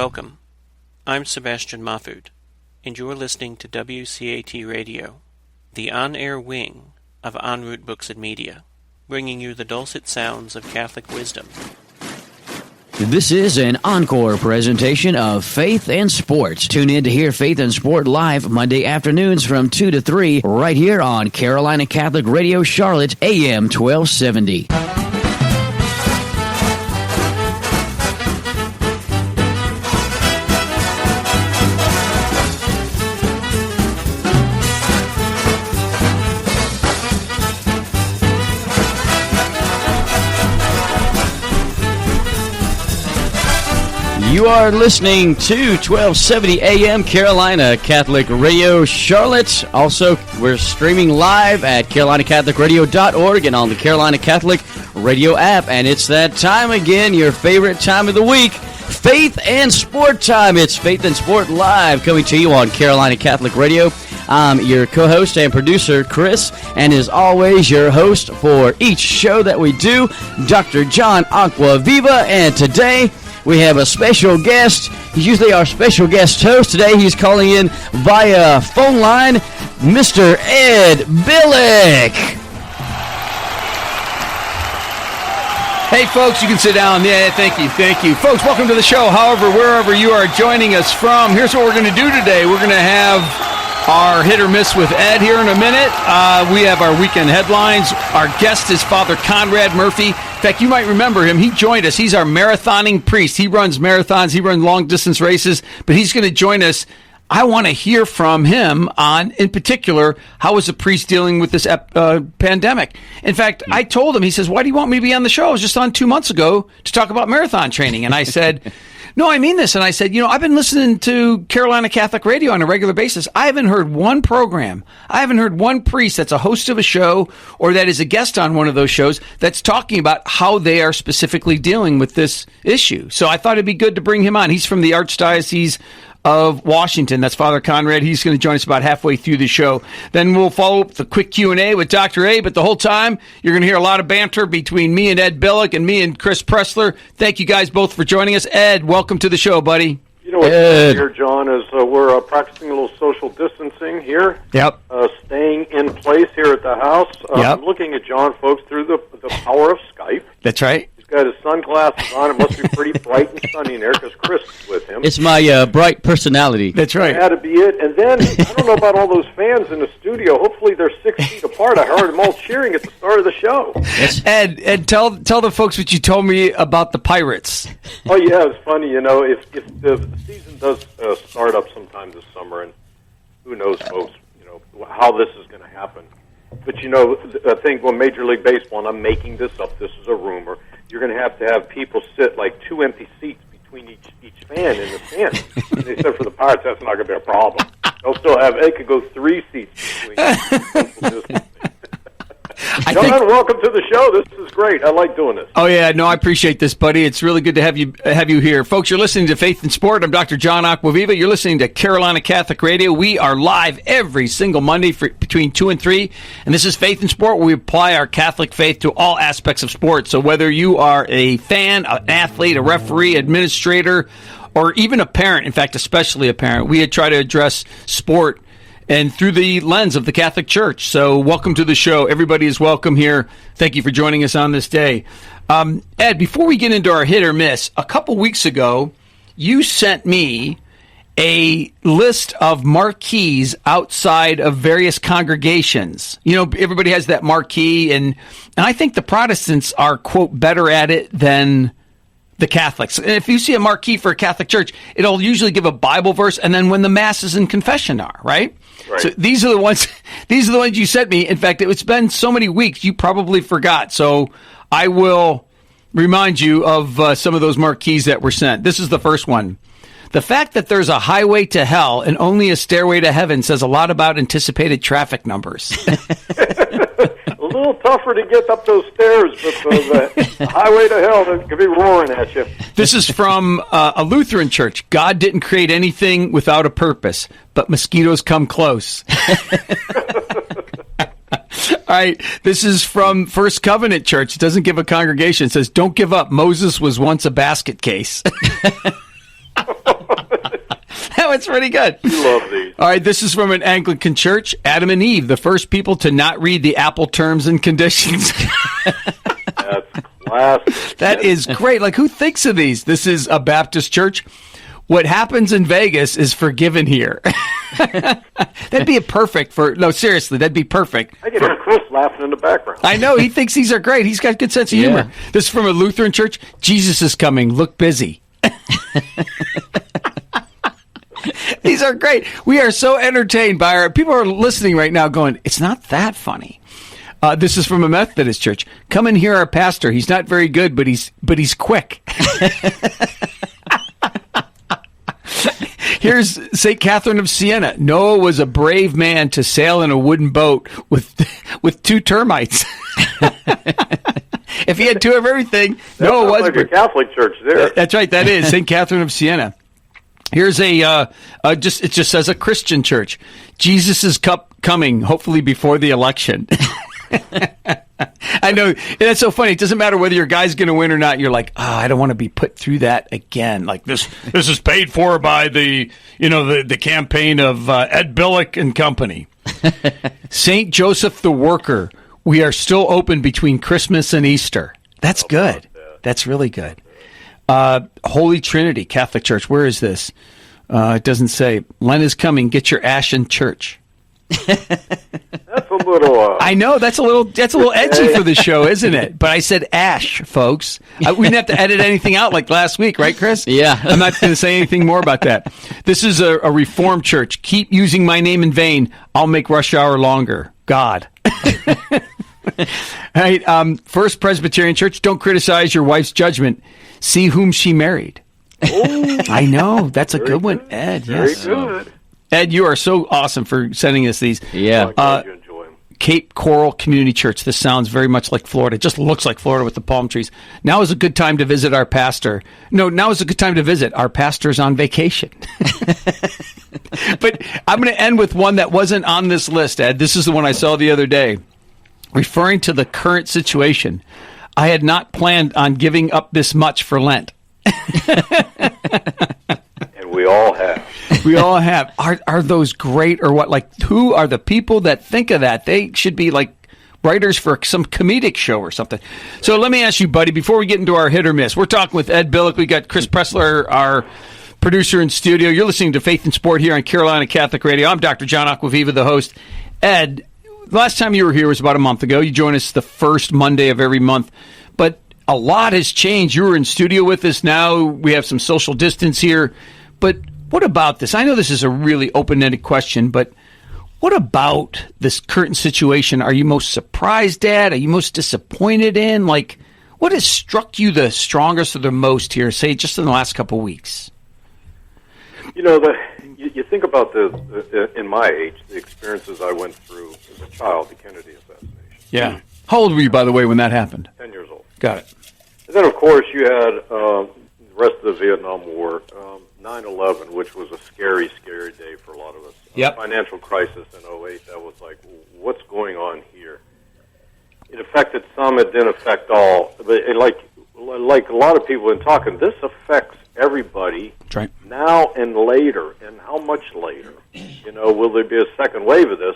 Welcome. I'm Sebastian Mahfood, and you're listening to WCAT Radio, the on-air wing of En Route Books and Media, bringing you the dulcet sounds of Catholic wisdom. This is an encore presentation of Faith and Sports. Tune in to hear Faith and Sport live Monday afternoons from 2 to 3 right here on Carolina Catholic Radio Charlotte, AM 1270. You are listening to 1270 AM Carolina Catholic Radio Charlotte. Also, we're streaming live at carolinacatholicradio.org and on the Carolina Catholic Radio app. And it's that time again, your favorite time of the week, Faith and Sport time. It's Faith and Sport Live coming to you on Carolina Catholic Radio. I'm your co-host and producer, Chris, and as always, your host for each show that we do, Dr. John Acquaviva. And today, we have a special guest. He's usually our special guest host. Today he's calling in via phone line, Mr. Ed Billick. Hey, folks, you can sit down. Yeah, thank you. Folks, welcome to the show. However, wherever you are joining us from, here's what we're going to do today. We're going to have our hit or miss with Ed here in a minute. We have our weekend headlines. Our guest is Fr Conrad Murphy. In fact, you might remember him. He joined us. He's our marathoning priest. He runs marathons. He runs long-distance races. But he's going to join us. I want to hear from him on, in particular, how is a priest dealing with this pandemic? In fact, I told him, he says, why do you want me to be on the show? I was just on 2 months ago to talk about marathon training. And I said, no, I mean this. And I said, I've been listening to Carolina Catholic Radio on a regular basis. I haven't heard one program. I haven't heard one priest that's a host of a show or that is a guest on one of those shows that's talking about how they are specifically dealing with this issue. So I thought it'd be good to bring him on. He's from the Archdiocese of Washington. That's Fr Conrad. He's going to join us about halfway through the show. Then we'll follow up with a quick Q&A with Dr. A. But the whole time, you're going to hear a lot of banter between me and Ed Billick and me and Chris Pressler. Thank you guys both for joining us. Ed, welcome to the show, buddy. You know what's here, John, is we're practicing a little social distancing here. Yep. Staying in place here at the house. Yep. I'm looking at John, folks, through the power of Skype. That's right. He's got his sunglasses on. It must be pretty bright and sunny in there because Chris is with him. It's my bright personality. That's right. That had to be it. And then, I don't know about all those fans in the studio. Hopefully they're 6 feet apart. I heard them all cheering at the start of the show. Yes. Ed, tell the folks what you told me about the Pirates. Oh, yeah, it's funny. If the season does start up sometime this summer, and who knows, folks, how this is going to happen. But, I think when Major League Baseball, and I'm making this up, this is a rumor, you're going to have people sit like 2 empty seats between each fan in the stands. And they said for the Pirates, that's not going to be a problem. They could go 3 seats between. John, welcome to the show. This is great. I like doing this. Oh, yeah. No, I appreciate this, buddy. It's really good to have you here. Folks, you're listening to Faith and Sport. I'm Dr. John Acquaviva. You're listening to Carolina Catholic Radio. We are live every single Monday between 2 and 3. And this is Faith and Sport, where we apply our Catholic faith to all aspects of sports. So whether you are a fan, an athlete, a referee, administrator, or even a parent, in fact, especially a parent, we try to address sport and through the lens of the Catholic Church. So welcome to the show. Everybody is welcome here. Thank you for joining us on this day. Ed, before we get into our hit or miss, a couple weeks ago, you sent me a list of marquees outside of various congregations. Everybody has that marquee, and I think the Protestants are, quote, better at it than the Catholics. And if you see a marquee for a Catholic church, it'll usually give a Bible verse and then when the masses and confession are, right? Right. So these are the ones you sent me. In fact, it's been so many weeks, you probably forgot. So I will remind you of some of those marquees that were sent. This is the first one. The fact that there's a highway to hell and only a stairway to heaven says a lot about anticipated traffic numbers. A little tougher to get up those stairs, but the highway to hell could be roaring at you. This is from a Lutheran church. God didn't create anything without a purpose, but mosquitoes come close. All right, this is from First Covenant Church. It doesn't give a congregation. It says, don't give up. Moses was once a basket case. know, it's pretty good. We love these. All right, this is from an Anglican church. Adam and Eve, the first people to not read the Apple terms and conditions. That's classic. That is great. Like, who thinks of these? This is a Baptist church. What happens in Vegas is forgiven here. That'd be a perfect for... No, seriously, that'd be perfect. I can hear Chris laughing in the background. I know. He thinks these are great. He's got a good sense of humor. This is from a Lutheran church. Jesus is coming. Look busy. These are great. We are so entertained by our... People are listening right now going, it's not that funny. This is from a Methodist church. Come and hear our pastor. He's not very good, but he's quick. Here's St. Catherine of Siena. Noah was a brave man to sail in a wooden boat with 2 termites. If he had 2 of everything, Noah was... like a Catholic church there. That's right. That is St. Catherine of Siena. Here's it just says a Christian church. Jesus is coming, hopefully before the election. I know. That's so funny. It doesn't matter whether your guy's going to win or not. You're like, I don't want to be put through that again. Like this is paid for by the campaign of Ed Billick and company. St. Joseph the Worker. We are still open between Christmas and Easter. That's good. That's really good. Holy Trinity Catholic Church. Where is this? It doesn't say. Lent is coming. Get your ash in church. That's a little... I know, that's a little edgy for the show, isn't it? But I said ash, folks. We didn't have to edit anything out like last week, right, Chris? Yeah. I'm not going to say anything more about that. This is a Reformed church. Keep using my name in vain. I'll make rush hour longer. God. All right, First Presbyterian Church. Don't criticize your wife's judgment. See whom she married. Oh, I know. That's a good one, Ed. very Yes. good. Ed, you are so awesome for sending us these. Yeah. I'm glad you enjoy them. Cape Coral Community Church. This sounds very much like Florida. It just looks like Florida with the palm trees. Now is a good time to visit our pastor. No, now is a good time to visit. Our pastor's on vacation. But I'm going to end with one that wasn't on this list, Ed. This is the one I saw the other day. Referring to the current situation, I had not planned on giving up this much for Lent. And we all have. We all have. Are those great or what? Like, who are the people that think of that? They should be like writers for some comedic show or something. So let me ask you, buddy, before we get into our hit or miss, we're talking with Ed Billick. We got Chris Pressler, our producer in studio. You're listening to Faith and Sport here on Carolina Catholic Radio. I'm Dr. John Acquaviva, the host. Ed, last time you were here was about a month ago. You join us the first Monday of every month. But a lot has changed. You were in studio with us now. We have some social distance here. But what about this? I know this is a really open-ended question, but what about this current situation are you most surprised at? Are you most disappointed in? Like, what has struck you the strongest or the most here, say, just in the last couple of weeks? You know, you think about in my age, the experiences I went through as a child, the Kennedy assassination. Yeah. How old were you, by the way, when that happened? 10 years old. Got it. And then, of course, you had the rest of the Vietnam War, 9/11, which was a scary, scary day for a lot of us. Yep. Financial crisis in 2008, that was like, what's going on here? It affected some, it didn't affect all. But like a lot of people in talking, this affects everybody. That's right. Now and later, and how much later? You know, will there be a second wave of this?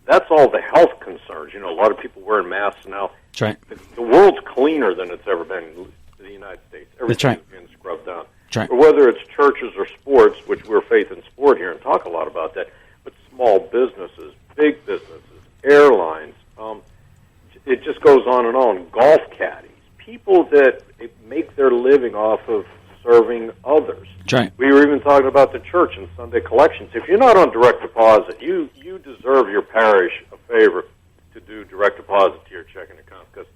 That's all the health concerns. You know, a lot of people wearing masks now. That's right. The world's cleaner than it's ever been in the United States. That's right. Everything's being scrubbed down. That's right. Or whether it's churches or sports, which we're Faith and Sport here and talk a lot about that, but small businesses, big businesses, airlines, it just goes on and on. Golf caddies, people that make their living off of serving others. That's right. We were even talking about the church and Sunday collections. If you're not on direct deposit, you deserve your parish a favor to do direct deposit to your checking account, because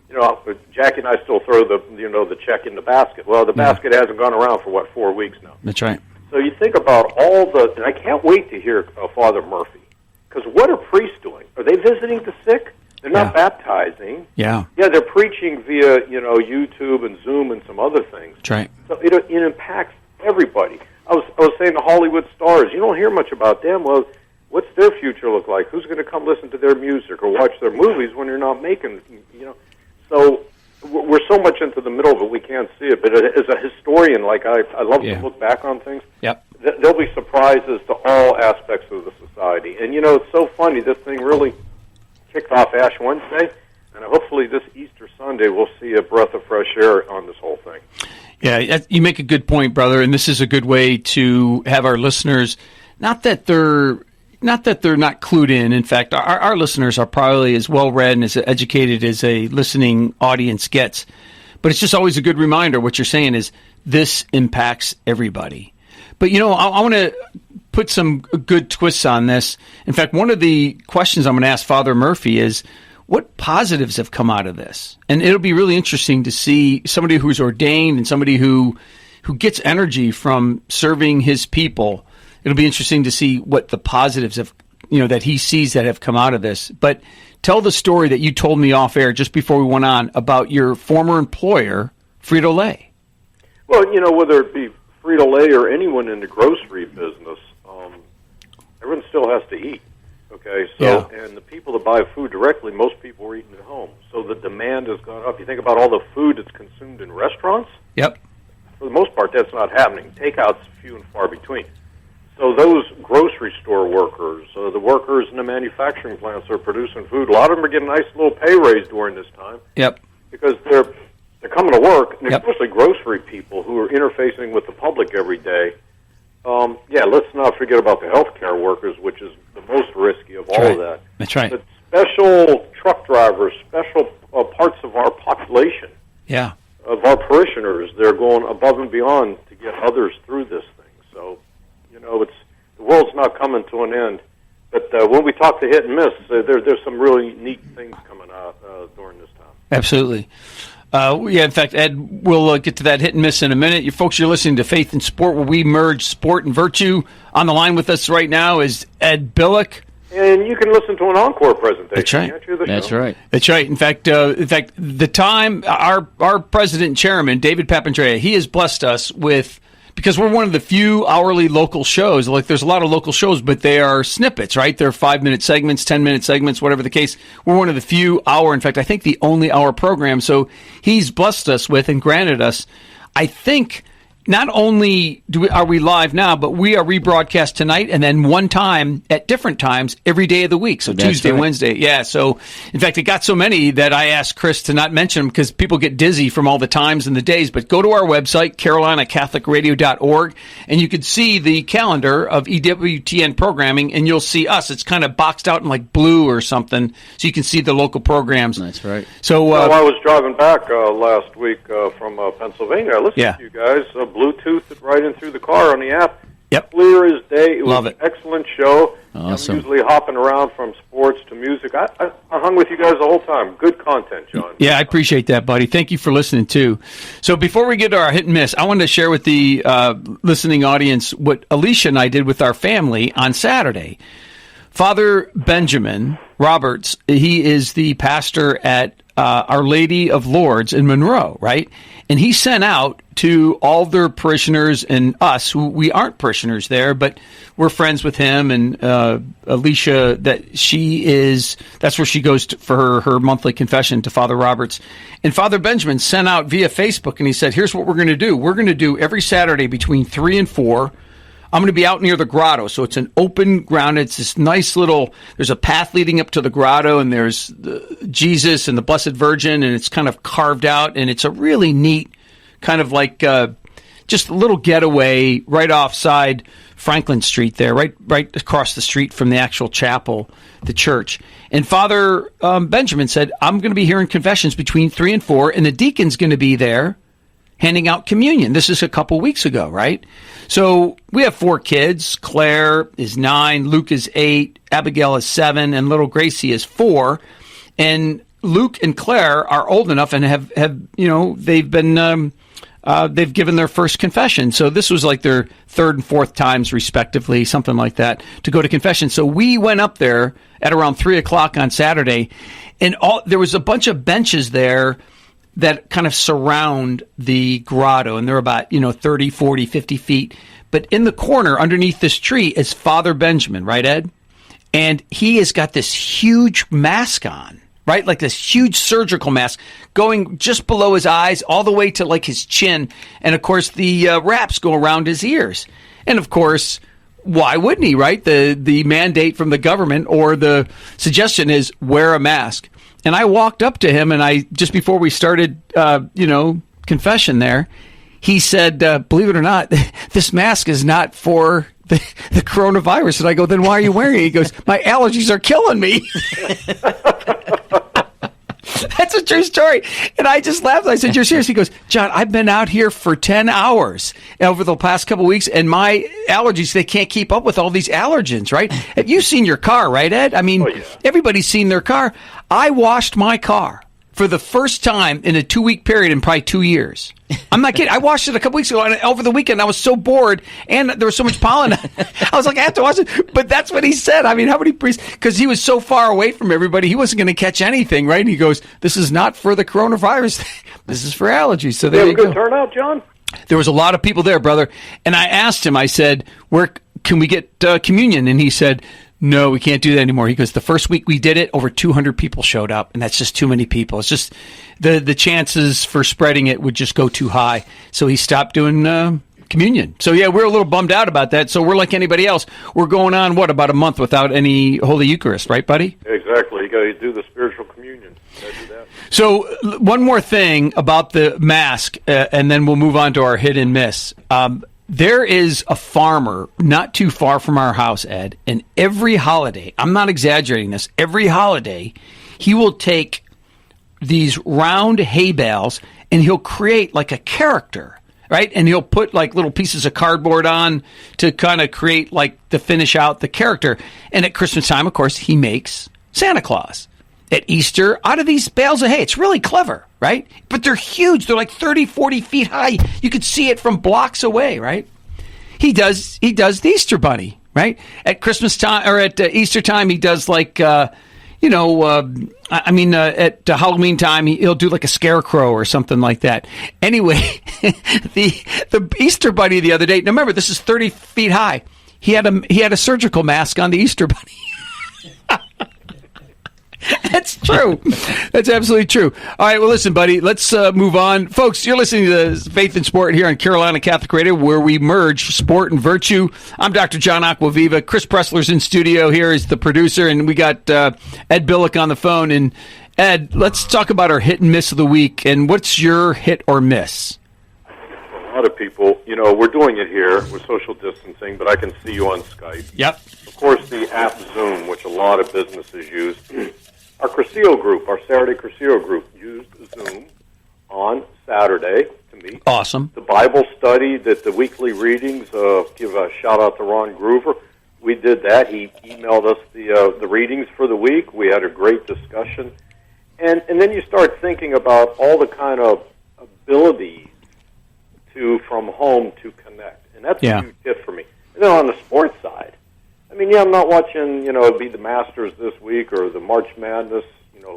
you know, Jackie and I still throw the check in the basket. Well, the basket hasn't gone around for 4 weeks now. That's right. So you think about and I can't wait to hear Father Murphy, because what are priests doing? Are they visiting the sick? They're not baptizing. Yeah. Yeah, they're preaching via YouTube and Zoom and some other things. That's right. So it impacts everybody. I was saying the Hollywood stars. You don't hear much about them. Well, what's their future look like? Who's going to come listen to their music or watch their movies when you're not making? So we're so much into the middle of it, we can't see it. But as a historian, like I love to look back on things. Yep. there'll be surprises to all aspects of the society. And, it's so funny. This thing really kicked off Ash Wednesday, and hopefully this Easter Sunday we'll see a breath of fresh air on this whole thing. Yeah, you make a good point, brother, and this is a good way to have our listeners, not that they're not clued in. In fact, our listeners are probably as well-read and as educated as a listening audience gets. But it's just always a good reminder. What you're saying is this impacts everybody. But, I want to put some good twists on this. In fact, one of the questions I'm going to ask Father Murphy is, what positives have come out of this? And it'll be really interesting to see somebody who's ordained and somebody who gets energy from serving his people. It'll be interesting to see what the positives have, that he sees that have come out of this. But tell the story that you told me off air just before we went on about your former employer, Frito-Lay. Well, whether it be Frito-Lay or anyone in the grocery business, everyone still has to eat. Okay, so and the people that buy food directly, most people are eating at home. So the demand has gone up. You think about all the food that's consumed in restaurants. Yep. For the most part, that's not happening. Takeout's few and far between. So those grocery store workers, the workers in the manufacturing plants that are producing food, a lot of them are getting a nice little pay raise during this time. Yep. Because they're coming to work, and especially grocery people who are interfacing with the public every day. Let's not forget about the healthcare workers, which is the most risky of all of that. That's right. But special truck drivers, special parts of our population, of our parishioners, they're going above and beyond to get others through this thing. So, the world's not coming to an end. But when we talk to hit and miss, there's some really neat things coming out during this time. Absolutely. In fact, Ed, we'll get to that hit and miss in a minute. You folks, you're listening to Faith and Sport, where we merge sport and virtue. On the line with us right now is Ed Billick. And you can listen to an encore presentation. That's right. That's right. That's right. In fact, the time our president and chairman, David Papandrea, he has blessed us with, because we're one of the few hourly local shows. Like, there's a lot of local shows, but they are snippets, right? They're 5-minute segments, 10-minute segments, whatever the case. We're one of the few hour, in fact, I think the only hour program. So he's blessed us with and granted us, I think, not only are we live now, but we are rebroadcast tonight and then one time at different times every day of the week. So that's Tuesday, right. Wednesday. Yeah. So, in fact, it got so many that I asked Chris to not mention them because people get dizzy from all the times and the days. But go to our website, carolinacatholicradio.org, and you can see the calendar of EWTN programming, and you'll see us. It's kind of boxed out in like blue or something, so you can see the local programs. That's right. So, I was driving back last week from Pennsylvania. I listened to you guys. Bluetooth it right in through the car on the app. Yep. Clear as day. It Love was it. An excellent show. Awesome. I'm usually hopping around from sports to music. I hung with you guys the whole time. Good content, John. Yeah, I appreciate that, buddy. Thank you for listening, too. So before we get to our hit and miss, I wanted to share with the listening audience what Alicia and I did with our family on Saturday. Father Benjamin Roberts, he is the pastor at Our Lady of Lourdes in Monroe, right? And he sent out to all their parishioners and us, who we aren't parishioners there, but we're friends with him, and Alicia, that's where she goes for her monthly confession to Father Roberts. And Father Benjamin sent out via Facebook, and he said, here's what we're going to do. We're going to do every Saturday between 3 and 4. I'm going to be out near the grotto, so it's an open ground. It's this nice there's a path leading up to the grotto, and there's Jesus and the Blessed Virgin, and it's kind of carved out, and it's a really neat kind of like just a little getaway right offside Franklin Street there, right across the street from the actual chapel, the church. And Father Benjamin said, I'm going to be hearing confessions between 3 and 4, and the deacon's going to be there handing out communion. This is a couple weeks ago, right? So we have 4 kids. Claire is 9, Luke is 8, Abigail is 7, and little Gracie is 4. And Luke and Claire are old enough and have they've been they've given their first confession. So this was like their 3rd and 4th times, respectively, something like that, to go to confession. So we went up there at around 3 o'clock on Saturday, and there was a bunch of benches there that kind of surround the grotto, and they're about 30, 40, 50 feet. But in the corner underneath this tree is Father Benjamin, right, Ed? And he has got this huge mask on, right? Like this huge surgical mask going just below his eyes all the way to like his chin. And of course the wraps go around his ears. And of course, why wouldn't he, right? The mandate from the government or the suggestion is wear a mask. And I walked up to him, and I just before we started, confession there, he said, believe it or not, this mask is not for the coronavirus. And I go, then why are you wearing it? He goes, my allergies are killing me. That's a true story. And I just laughed. I said, you're serious? He goes, John, I've been out here for 10 hours over the past couple of weeks, and my allergies, they can't keep up with all these allergens, right? Have you seen your car, right, Ed? I mean, Everybody's seen their car. I washed my car for the first time in a 2-week period in probably 2 years. I'm not kidding. I washed it a couple weeks ago, and over the weekend, I was so bored, and there was so much pollen. I was like, I have to wash it. But that's what he said. I mean, how many priests? Because he was so far away from everybody, he wasn't going to catch anything, right? And he goes, this is not for the coronavirus. This is for allergies. So there you go. Good turnout, John? There was a lot of people there, brother. And I asked him, I said, where can we get communion? And he said, no, we can't do that anymore. He goes, the first week we did it, over 200 people showed up, and that's just too many people. It's just the chances for spreading it would just go too high. So he stopped doing communion. So, yeah, we're a little bummed out about that. So we're like anybody else. We're going on, about a month without any Holy Eucharist, right, buddy? Exactly. You got to do the spiritual communion. You got to do that. So one more thing about the mask, and then we'll move on to our hit and miss. There is a farmer not too far from our house, Ed, and every holiday, I'm not exaggerating this, every holiday, he will take these round hay bales and he'll create like a character, right? And he'll put like little pieces of cardboard on to kind of create to finish out the character. And at Christmas time, of course, he makes Santa Claus. At Easter, out of these bales of hay. It's really clever, right? But they're huge. They're like 30, 40 feet high. You could see it from blocks away, right? He does the Easter bunny, right? At Christmas time, or at Easter time, he does at Halloween time, he'll do like a scarecrow or something like that. Anyway, the Easter bunny the other day, now remember, this is 30 feet high. He had a surgical mask on the Easter bunny. That's true. That's absolutely true. All right, well, listen, buddy, let's move on. Folks, you're listening to Faith and Sport here on Carolina Catholic Radio, where we merge sport and virtue. I'm Dr. John Acquaviva. Chris Pressler's in studio here as the producer, and we got Ed Billick on the phone. And, Ed, let's talk about our hit and miss of the week. And what's your hit or miss? A lot of people, we're doing it here with social distancing, but I can see you on Skype. Yep. Of course, the app Zoom, which a lot of businesses use. Our Cursillo group, our Saturday Cursillo group, used Zoom on Saturday to meet. Awesome. The Bible study, the weekly readings, give a shout-out to Ron Groover. We did that. He emailed us the readings for the week. We had a great discussion. And then you start thinking about all the kind of abilities from home to connect. And that's a huge hit for me. And then on the sports side, I'm not watching, it'd be the Masters this week or the March Madness,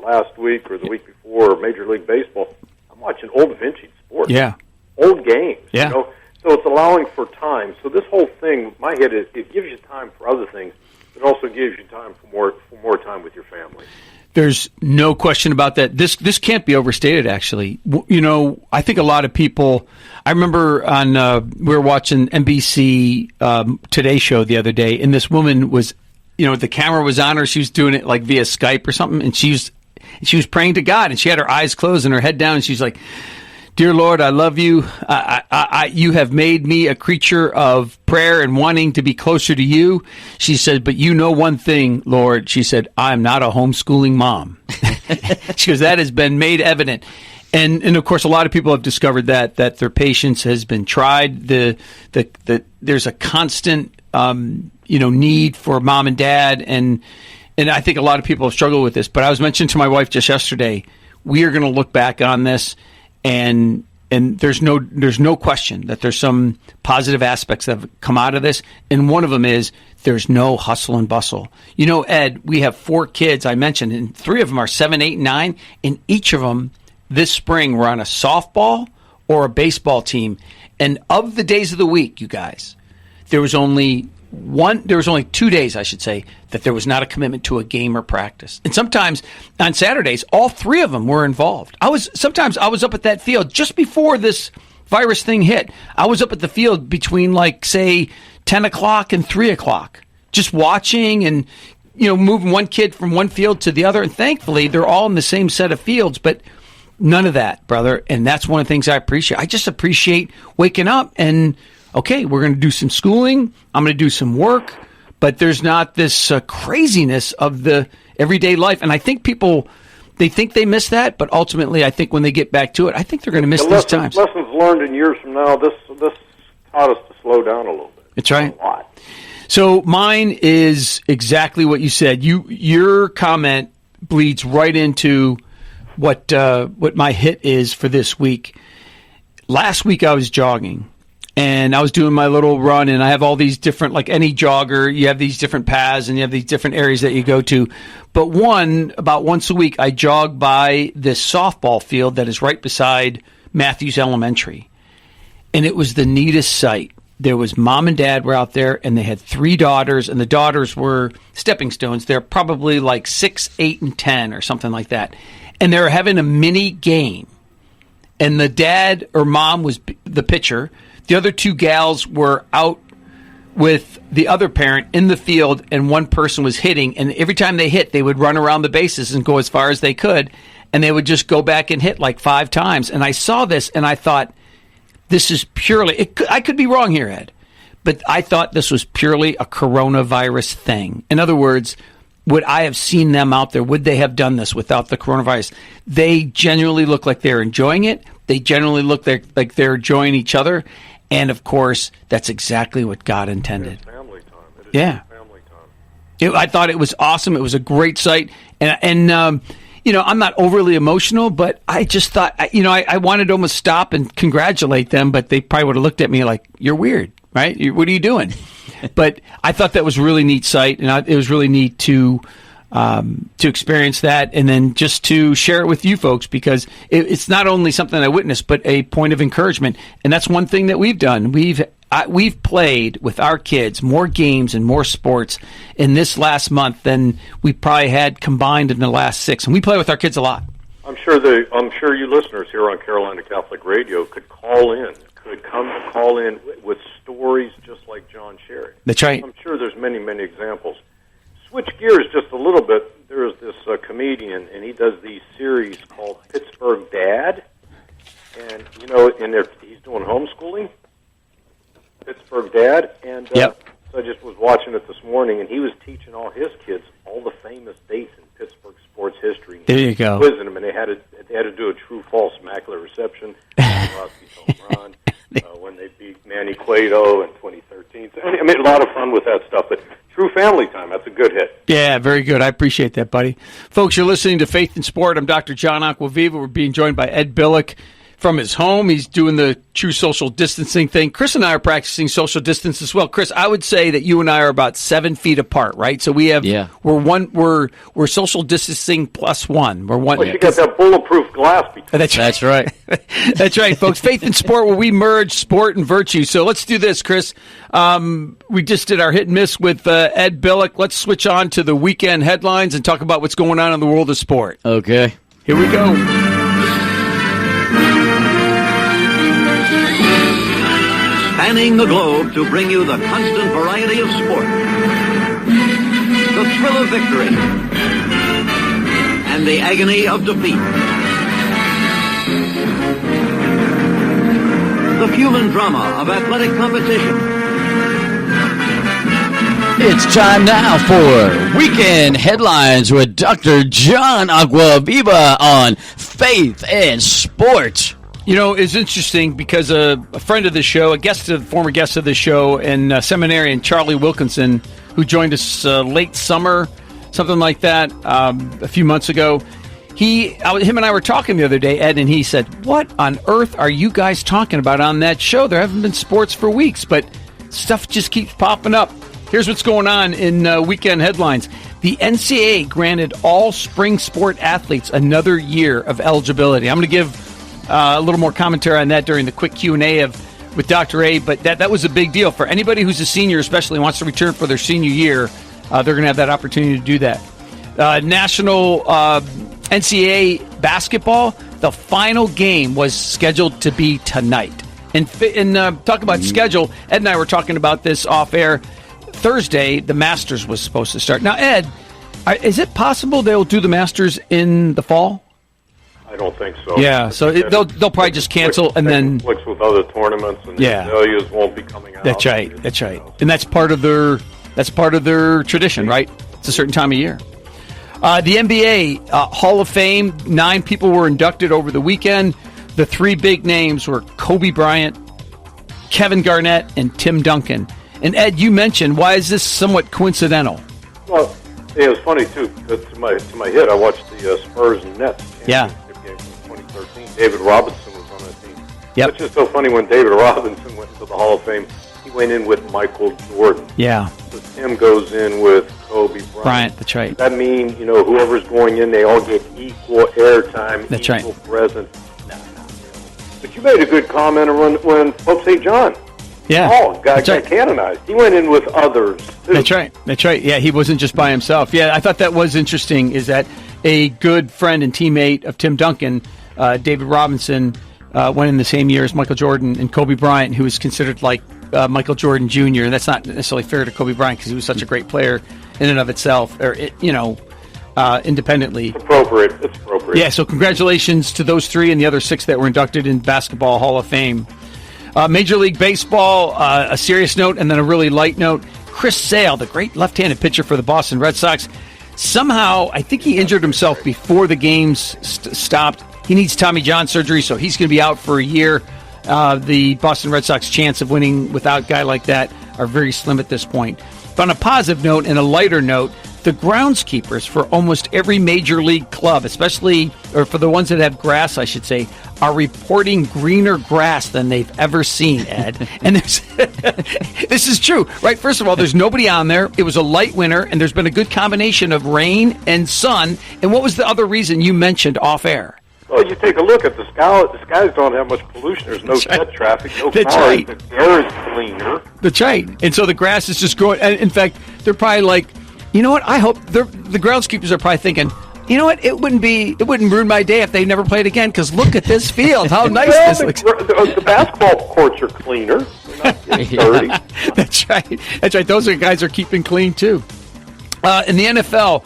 last week or the week before, or Major League Baseball. I'm watching old vintage sports. Yeah. Old games. Yeah. So it's allowing for time. So this whole thing, my hit is, it gives you time for other things. It also gives you time for more time with your family. There's no question about that. This can't be overstated, actually. I think a lot of people, I remember we were watching NBC Today Show the other day, and this woman was, the camera was on her. She was doing it like via Skype or something, and she was praying to God, and she had her eyes closed and her head down, and she's like, Dear Lord, I love you. You have made me a creature of prayer and wanting to be closer to you. She said, but you know one thing, Lord. She said, I'm not a homeschooling mom. She goes, that has been made evident. And of course, a lot of people have discovered that their patience has been tried. There's a constant, need for mom and dad. And I think a lot of people have struggled with this. But I was mentioning to my wife just yesterday, we are going to look back on this. And there's no question that there's some positive aspects that have come out of this. And one of them is there's no hustle and bustle. Ed, we have 4 kids, I mentioned, and 3 of them are 7, 8, 9. And each of them this spring were on a softball or a baseball team. And of the days of the week, you guys, there was only 2 days, I should say, that there was not a commitment to a game or practice. And sometimes on Saturdays, all 3 of them were involved. I was up at that field just before this virus thing hit, I was up at the field between, like, say, 10 o'clock and 3 o'clock, just watching and, moving one kid from one field to the other. And thankfully, they're all in the same set of fields, but none of that, brother. And that's one of the things I appreciate. I just appreciate waking up and, okay, we're going to do some schooling. I'm going to do some work. But there's not this craziness of the everyday life. And I think people, they think they miss that. But ultimately, I think when they get back to it, I think they're going to miss these times. Lessons learned in years from now, this taught us to slow down a little bit. That's right. A lot. So mine is exactly what you said. Your comment bleeds right into what my hit is for this week. Last week I was jogging, and I was doing my little run, and I have all these different, like any jogger, you have these different paths, and you have these different areas that you go to. But about once a week, I jog by this softball field that is right beside Matthews Elementary, and it was the neatest sight. There was mom and dad were out there, and they had 3 daughters, and the daughters were stepping stones. They're probably like 6, 8, and 10 or something like that. And they were having a mini game. And the dad or mom was the pitcher. The other 2 gals were out with the other parent in the field, and one person was hitting. And every time they hit, they would run around the bases and go as far as they could. And they would just go back and hit like 5 times. And I saw this, and I thought, this is purely, I could be wrong here, Ed, but I thought this was purely a coronavirus thing. In other words, would I have seen them out there? Would they have done this without the coronavirus? They genuinely look like they're enjoying it. They generally look like they're enjoying each other. And, of course, that's exactly what God intended. It's family time. It is family time. I thought it was awesome. It was a great sight. And I'm not overly emotional, but I just thought, I wanted to almost stop and congratulate them, but they probably would have looked at me like, you're weird, right? What are you doing? But I thought that was a really neat sight, and it was really neat to experience that, and then just to share it with you folks, because it's not only something I witnessed, but a point of encouragement. And that's one thing that we've done. We've played with our kids more games and more sports in this last month than we probably had combined in the last 6. And we play with our kids a lot. I'm sure you listeners here on Carolina Catholic Radio could call in with stories just like John shared. That's right. I'm sure there's many, many examples. Switch gears just a little bit. There is this comedian, and he does these series called Pittsburgh Dad. And, he's doing homeschooling. Pittsburgh Dad, and so I just was watching it this morning, and he was teaching all his kids all the famous dates in Pittsburgh sports history. There you go. Quizzing them, and they had to do a true-false immaculate reception, home run, when they beat Manny Cueto in 2013. So, I made a lot of fun with that stuff, but true family time, that's a good hit. Yeah, very good. I appreciate that, buddy. Folks, you're listening to Faith in Sport. I'm Dr. John Acquaviva. We're being joined by Ed Billick from his home. He's doing the true social distancing thing. Chris and I are practicing social distance as well. Chris, I would say that you and I are about 7 feet apart, right? So we have, we're social distancing plus one. We're one. Well, you got that bulletproof glass between. That's right. That's right, folks. Faith in Sport, where we merge sport and virtue. So let's do this, Chris. We just did our hit and miss with Ed Billick. Let's switch on to the weekend headlines and talk about what's going on in the world of sport. Okay. Here we go. Spanning the globe to bring you the constant variety of sport, the thrill of victory, and the agony of defeat, the human drama of athletic competition. It's time now for Weekend Headlines with Dr. John Acquaviva on Faith and Sport. It's interesting because a friend of the show, former guest of the show, and seminarian Charlie Wilkinson, who joined us late summer, something like that, a few months ago. Him and I were talking the other day, Ed, and he said, "What on earth are you guys talking about on that show? There haven't been sports for weeks, but stuff just keeps popping up." Here's what's going on in Weekend Headlines. The NCAA granted all spring sport athletes another year of eligibility. I'm going to give a little more commentary on that during the quick Q&A with Dr. A, but that was a big deal. For anybody who's a senior especially wants to return for their senior year, they're going to have that opportunity to do that. National NCAA basketball, the final game was scheduled to be tonight. And talk about schedule, Ed and I were talking about this off air. Thursday, the Masters was supposed to start. Now, Ed, is it possible they'll do the Masters in the fall? I don't think so. Yeah, so they'll probably just cancel and then conflicts with other tournaments, and the azaleas won't be coming out. That's right. That's right. And that's part of their tradition, right? It's a certain time of year. The NBA Hall of Fame, 9 people were inducted over the weekend. The 3 big names were Kobe Bryant, Kevin Garnett, and Tim Duncan. And Ed, you mentioned, why is this somewhat coincidental? Well, it was funny too. To my hit, I watched the Spurs and Nets championship game from 2013. David Robinson was on that team. Yep. It's just so funny when David Robinson went into the Hall of Fame. He went in with Michael Jordan. Yeah. So Tim goes in with Kobe Bryant. That's right. That means, whoever's going in, they all get equal airtime, equal presence. But you made a good comment when Pope St. John. Yeah. Got canonized. He went in with others, too. That's right. Yeah, he wasn't just by himself. Yeah, I thought that was interesting, is that a good friend and teammate of Tim Duncan, David Robinson, went in the same year as Michael Jordan and Kobe Bryant, who was considered like Michael Jordan Jr., and that's not necessarily fair to Kobe Bryant because he was such a great player in and of itself, or independently. It's appropriate. Yeah, so congratulations to those 3 and the other 6 that were inducted in Basketball Hall of Fame. Major League Baseball, a serious note and then a really light note. Chris Sale, the great left-handed pitcher for the Boston Red Sox, somehow, I think he injured himself before the games stopped. He needs Tommy John surgery, so he's going to be out for a year. The Boston Red Sox chance of winning without a guy like that are very slim at this point. But on a positive note and a lighter note, the groundskeepers for almost every major league club, especially, or for the ones that have grass, I should say, are reporting greener grass than they've ever seen, Ed. And this is true, right? First of all, there's nobody on there. It was a light winter, and there's been a good combination of rain and sun. And what was the other reason you mentioned off air? Well, you take a look at the sky. The skies don't have much pollution. There's no jet traffic, no cars. Right. The air is cleaner. That's right. And so the grass is just growing. And in fact, they're probably like, you know what? I hope the groundskeepers are probably thinking, you know what? It wouldn't ruin my day if they never played again. Because look at this field. How nice this looks. The basketball courts are cleaner. They're not getting dirty. That's right. That's right. Those guys are keeping clean too. In the NFL.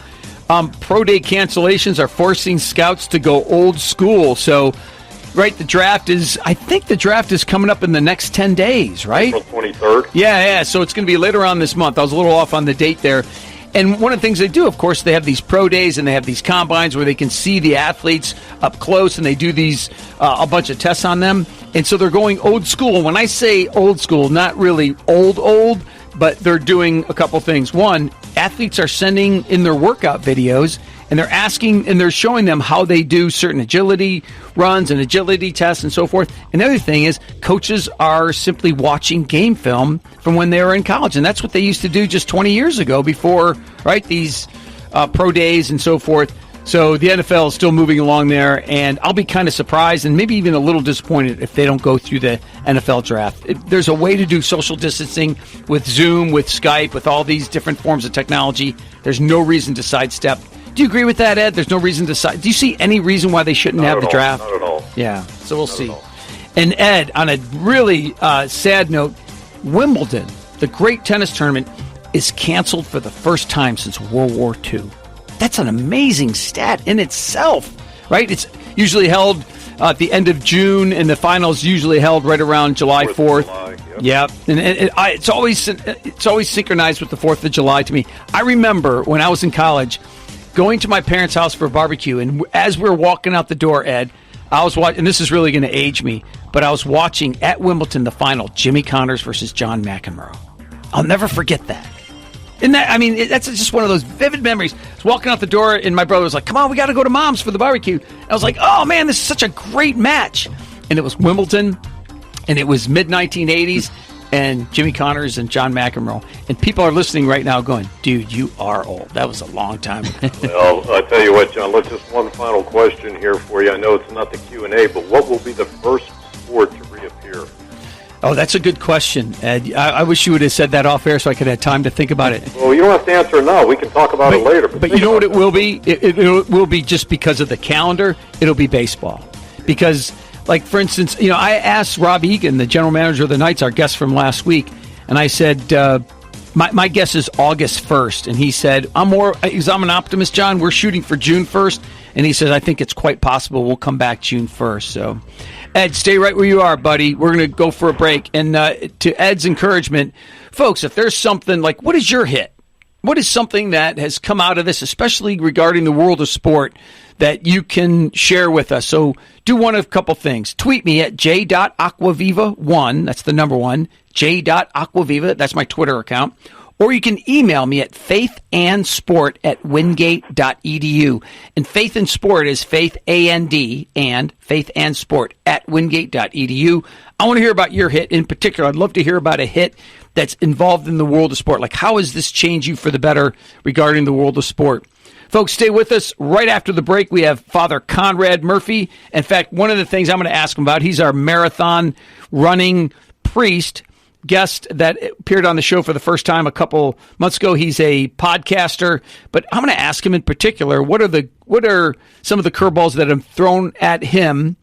Pro day cancellations are forcing scouts to go old school. So, right, I think the draft is coming up in the next 10 days, right? April 23rd. Yeah. So it's going to be later on this month. I was a little off on the date there. And one of the things they do, of course, they have these pro days and they have these combines where they can see the athletes up close and they do these, a bunch of tests on them. And so they're going old school. When I say old school, not really old, but they're doing a couple things. One, athletes are sending in their workout videos, and they're asking and they're showing them how they do certain agility runs and agility tests and so forth. And the other thing is coaches are simply watching game film from when they were in college. And that's what they used to do just 20 years ago before, right, these pro days and so forth. So the NFL is still moving along there, and I'll be kind of surprised and maybe even a little disappointed if they don't go through the NFL draft. There's a way to do social distancing with Zoom, with Skype, with all these different forms of technology. There's no reason to sidestep. Do you agree with that, Ed? There's no reason to do you see any reason why they shouldn't have the draft? Not at all. Yeah, so we'll see. And Ed, on a really sad note, Wimbledon, the great tennis tournament, is canceled for the first time since World War II. That's an amazing stat in itself, right? It's usually held at the end of June, and the finals usually held right around July 4th. Yep. And it's always synchronized with the 4th of July to me. I remember when I was in college going to my parents' house for a barbecue, and as we were walking out the door, Ed, I was watching, and this is really going to age me, but I was watching at Wimbledon the final, Jimmy Connors versus John McEnroe. I'll never forget that. That's just one of those vivid memories. I was walking out the door, and my brother was like, come on, we got to go to Mom's for the barbecue. I was like, oh, man, this is such a great match. And it was Wimbledon, and it was mid-1980s, and Jimmy Connors and John McEnroe. And people are listening right now going, dude, you are old. That was a long time ago. Well, I tell you what, John, let's just one final question here for you. I know it's not the Q&A, but what will be the first sport to reappear? Oh, that's a good question, Ed. I wish you would have said that off air so I could have time to think about it. Well, you don't have to answer it now. We can talk about it later. But you know what it will be? It will be just because of the calendar. It'll be baseball. Because like, for instance, I asked Rob Egan, the general manager of the Knights, our guest from last week, and I said, my guess is August 1st. And he said, I'm an optimist, John. We're shooting for June 1st. And he says, I think it's quite possible we'll come back June 1st. So, Ed, stay right where you are, buddy. We're going to go for a break. And to Ed's encouragement, folks, if there's something like, what is your hit? What is something that has come out of this, especially regarding the world of sport, that you can share with us? So do one of a couple things. Tweet me at j.acquaviva1, that's the number 1, j.acquaviva, that's my Twitter account. Or you can email me at faithandsport@wingate.edu. And Faith and Sport is Faith, A-N-D, and Faith and Sport at wingate.edu. I want to hear about your hit in particular. I'd love to hear about a hit that's involved in the world of sport. Like, how has this changed you for the better regarding the world of sport? Folks, stay with us. Right after the break, we have Fr Conrad Murphy. In fact, one of the things I'm going to ask him about, he's our marathon running priest guest that appeared on the show for the first time a couple months ago. He's a podcaster, but I'm going to ask him in particular, what are some of the curveballs that have thrown at him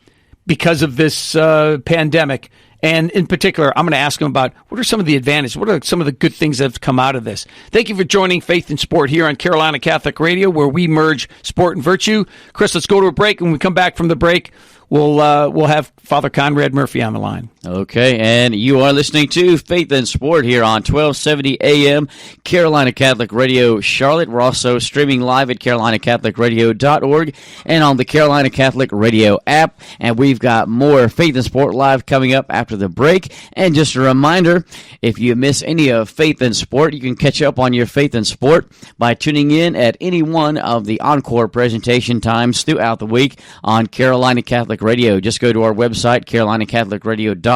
because of this pandemic? And in particular, I'm going to ask him about what are some of the advantages, what are some of the good things that have come out of this. Thank you for joining Faith and Sport here on Carolina Catholic Radio, where we merge sport and virtue. Chris, let's go to a break. When we come back from the break, we'll have Fr Conrad Murphy on the line. Okay, and you are listening to Faith and Sport here on 1270 AM, Carolina Catholic Radio Charlotte. We're also streaming live at carolinacatholicradio.org and on the Carolina Catholic Radio app. And we've got more Faith and Sport live coming up after the break. And just a reminder, if you miss any of Faith and Sport, you can catch up on your Faith and Sport by tuning in at any one of the encore presentation times throughout the week on Carolina Catholic Radio. Just go to our website, carolinacatholicradio.org,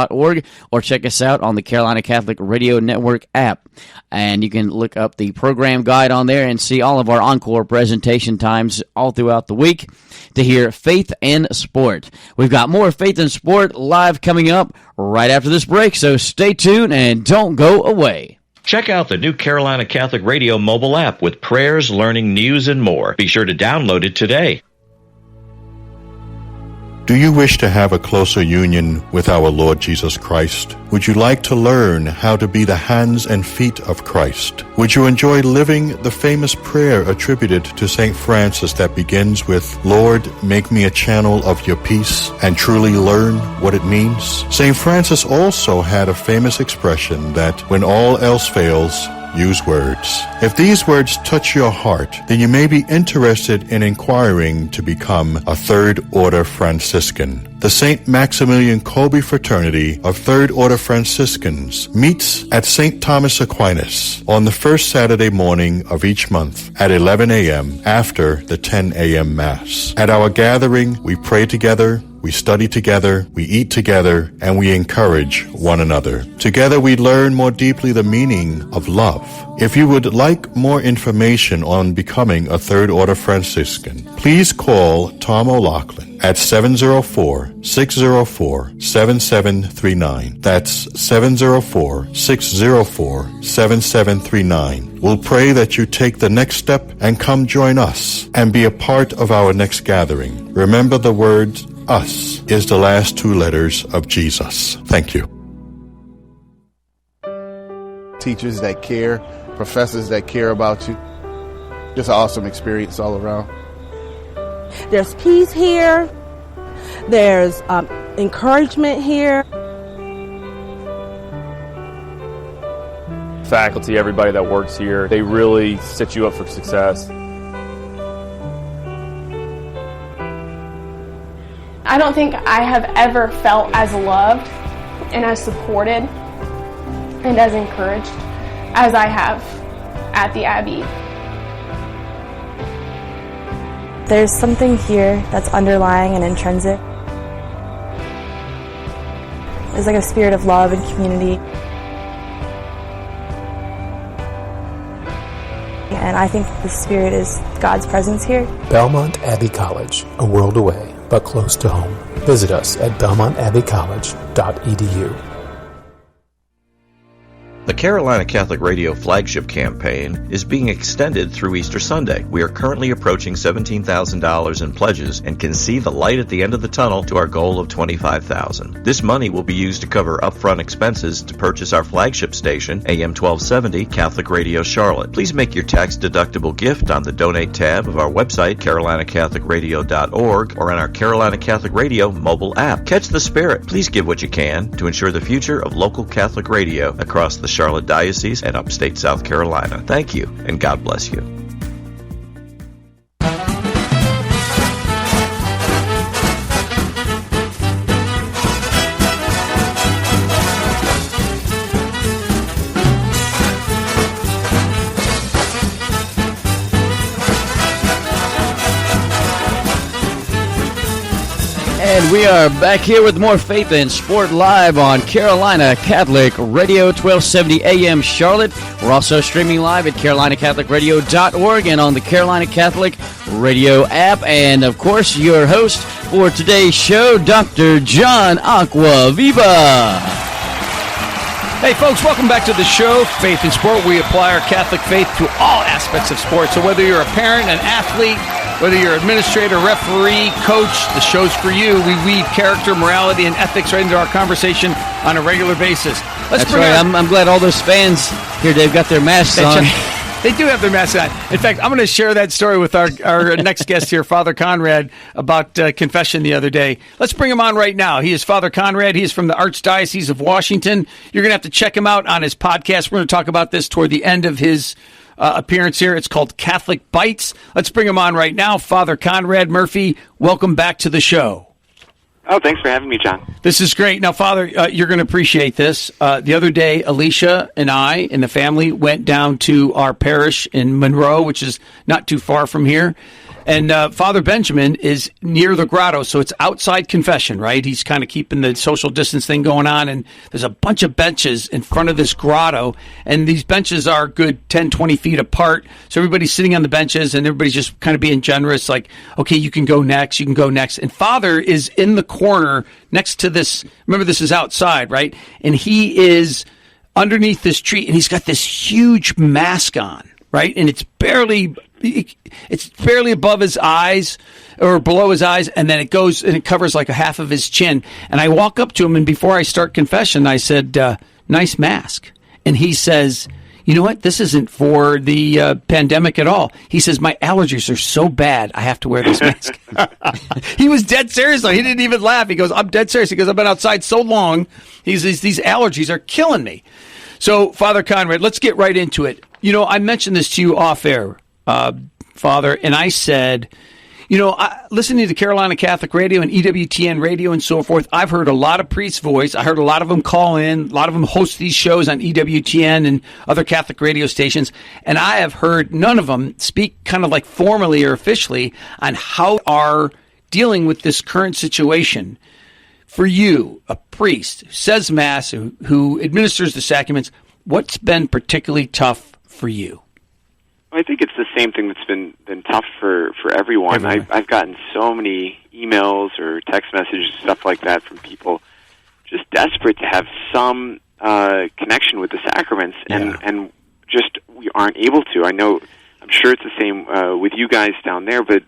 or check us out on the Carolina Catholic Radio Network app. And you can look up the program guide on there and see all of our encore presentation times all throughout the week to hear Faith and Sport. We've got more Faith and Sport live coming up right after this break, so stay tuned and don't go away. Check out the new Carolina Catholic Radio mobile app with prayers, learning, news, and more. Be sure to download it today. Do you wish to have a closer union with our Lord Jesus Christ? Would you like to learn how to be the hands and feet of Christ? Would you enjoy living the famous prayer attributed to St. Francis that begins with, Lord, make me a channel of your peace, and truly learn what it means? St. Francis also had a famous expression that when all else fails, use words. If these words touch your heart, then you may be interested in inquiring to become a Third Order Franciscan. The St. Maximilian Kolbe Fraternity of Third Order Franciscans meets at St. Thomas Aquinas on the first Saturday morning of each month at 11 a.m. after the 10 a.m. Mass. At our gathering, we pray together, we study together, we eat together, and we encourage one another. Together we learn more deeply the meaning of love. If you would like more information on becoming a Third Order Franciscan, please call Tom O'Loughlin at 704-604-7739. That's 704-604-7739. We'll pray that you take the next step and come join us and be a part of our next gathering. Remember the words, us is the last two letters of Jesus. Thank you. Teachers that care, professors that care about you. Just an awesome experience all around. There's peace here. There's encouragement here. Faculty, everybody that works here, they really set you up for success. I don't think I have ever felt as loved and as supported and as encouraged as I have at the Abbey. There's something here that's underlying and intrinsic. There's like a spirit of love and community. And I think the spirit is God's presence here. Belmont Abbey College, a world away, but close to home. Visit us at belmontabbeycollege.edu. The Carolina Catholic Radio flagship campaign is being extended through Easter Sunday. We are currently approaching $17,000 in pledges and can see the light at the end of the tunnel to our goal of $25,000. This money will be used to cover upfront expenses to purchase our flagship station, AM 1270 Catholic Radio Charlotte. Please make your tax-deductible gift on the Donate tab of our website, carolinacatholicradio.org, or on our Carolina Catholic Radio mobile app. Catch the spirit. Please give what you can to ensure the future of local Catholic radio across the Charlotte Diocese and upstate South Carolina. Thank you, and God bless you. And we are back here with more Faith and Sport live on Carolina Catholic Radio, 1270 AM Charlotte. We're also streaming live at carolinacatholicradio.org and on the Carolina Catholic Radio app. And, of course, your host for today's show, Dr. John Acquaviva. Hey, folks, welcome back to the show, Faith and Sport. We apply our Catholic faith to all aspects of sports. So whether you're a parent, an athlete, whether you're administrator, referee, coach, the show's for you. We weave character, morality, and ethics right into our conversation on a regular basis. That's right. I'm glad all those fans here, they've got their masks on. They do have their masks on. In fact, I'm going to share that story with our next guest here, Father Conrad, about confession the other day. Let's bring him on right now. He is Father Conrad. He is from the Archdiocese of Washington. You're going to have to check him out on his podcast. We're going to talk about this toward the end of his appearance here. It's called Catholic Bites. Let's bring him on right now. Father Conrad Murphy, welcome back to the show. Oh, thanks for having me, John. This is great. Now, Father, you're going to appreciate this. The other day, Alicia and I and the family went down to our parish in Monroe, which is not too far from here. And Father Benjamin is near the grotto, so it's outside confession, right? He's kind of keeping the social distance thing going on, and there's a bunch of benches in front of this grotto, and these benches are good 10, 20 feet apart, so everybody's sitting on the benches, and everybody's just kind of being generous, like, okay, you can go next, and Father is in the corner next to this, remember this is outside, right? And he is underneath this tree, and he's got this huge mask on, right? And it's barely above his eyes or below his eyes, and then it goes and it covers like a half of his chin. And I walk up to him, and before I start confession, I said, nice mask. And he says, you know what? This isn't for the pandemic at all. He says, my allergies are so bad, I have to wear this mask. He was dead serious, though. He didn't even laugh. He goes, I'm dead serious. He goes, I've been outside so long. These allergies are killing me. So, Father Conrad, let's get right into it. You know, I mentioned this to you off air, Father, and I said, you know, listening to Carolina Catholic Radio and EWTN Radio and so forth, I've heard a lot of priests' voice. I heard a lot of them call in. A lot of them host these shows on EWTN and other Catholic radio stations. And I have heard none of them speak kind of like formally or officially on how they are dealing with this current situation. For you, a priest who says Mass, who administers the sacraments, what's been particularly tough for you? I think it's the same thing that's been tough for everyone. I've gotten so many emails or text messages, stuff like that, from people just desperate to have some connection with the sacraments, and just we aren't able to. I'm sure it's the same with you guys down there, but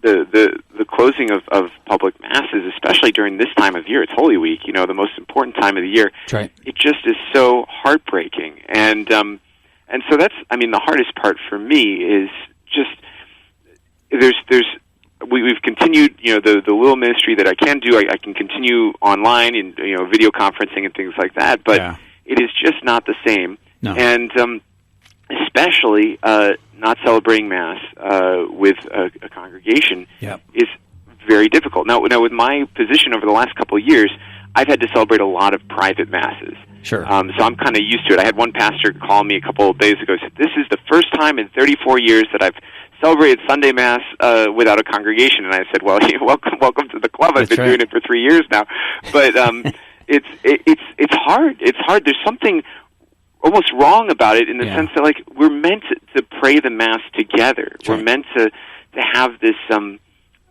the closing of public masses, especially during this time of year, it's Holy Week, you know, the most important time of the year. That's right. It just is so heartbreaking, and so that's, I mean, the hardest part for me is just we've continued, you know, the little ministry that I can do. I can continue online and, you know, video conferencing and things like that, but it is just not the same. No. And especially not celebrating Mass with a congregation is very difficult. Now, with my position over the last couple of years, I've had to celebrate a lot of private Masses. Sure. So I'm kind of used to it. I had one pastor call me a couple of days ago and said, this is the first time in 34 years that I've celebrated Sunday Mass without a congregation. And I said, well, welcome to the club. I've been doing it for 3 years now. But it's hard. It's hard. There's something almost wrong about it in the sense that, like, we're meant to pray the Mass together. We're meant to have this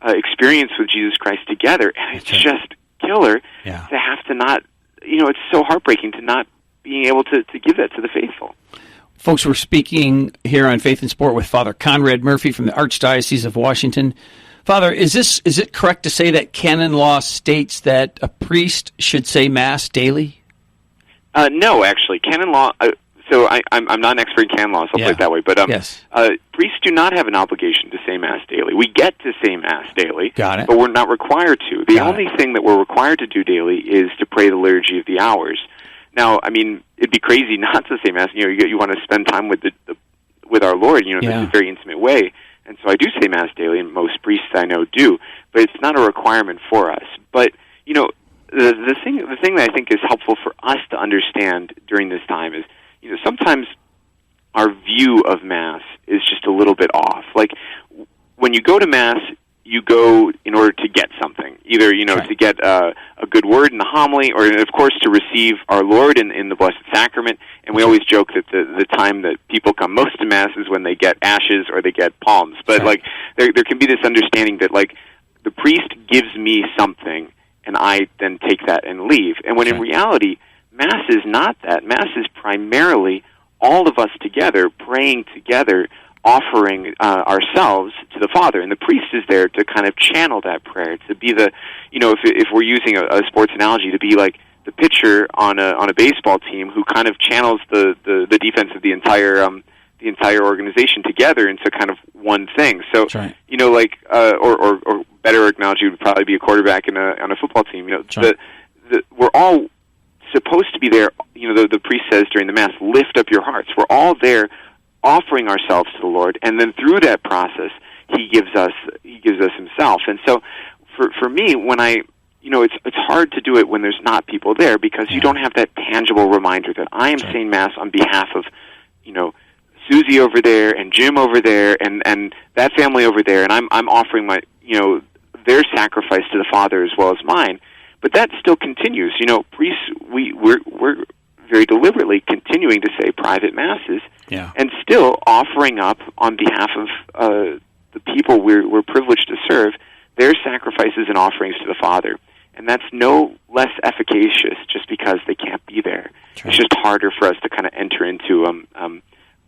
experience with Jesus Christ together. And it's just killer to have to not, you know, it's so heartbreaking to not being able to give that to the faithful. Folks, we're speaking here on Faith and Sport with Father Conrad Murphy from the Archdiocese of Washington. Father, is it correct to say that canon law states that a priest should say Mass daily? No, actually, canon law. So I'm not an expert in canon law, so I'll put it that way. But yes. Priests do not have an obligation to say Mass daily. We get to say Mass daily, Got it. but we're not required to. The only thing that we're required to do daily is to pray the Liturgy of the Hours. Now, I mean, it'd be crazy not to say Mass. You want to spend time with with our Lord. This is a very intimate way, and so I do say Mass daily, and most priests I know do. But it's not a requirement for us. But the thing that I think is helpful for us to understand during this time is, sometimes our view of Mass is just a little bit off. Like, when you go to Mass, you go in order to get something. Either, to get a good word in the homily, or, of course, to receive our Lord in the Blessed Sacrament. And we always joke that the time that people come most to Mass is when they get ashes or they get palms. But, there can be this understanding that, the priest gives me something, and I then take that and leave. And when in reality, Mass is not that. Mass is primarily all of us together, praying together, offering ourselves to the Father. And the priest is there to kind of channel that prayer, to be the, if we're using a sports analogy, to be like the pitcher on a baseball team who kind of channels the defense of the entire organization together into kind of one thing. So, or better analogy would probably be a quarterback on a football team. We're all supposed to be there. The priest says during the Mass, lift up your hearts. We're all there offering ourselves to the Lord, and then through that process, He gives us Himself. And so, for me, when it's hard to do it when there's not people there, because you don't have that tangible reminder that I am saying Mass on behalf of, Susie over there and Jim over there and that family over there, and I'm offering my their sacrifice to the Father as well as mine. But that still continues. Priests, we're very deliberately continuing to say private Masses, and still offering up on behalf of the people we're privileged to serve their sacrifices and offerings to the Father. And that's no less efficacious just because they can't be there. It's just harder for us to kind of enter into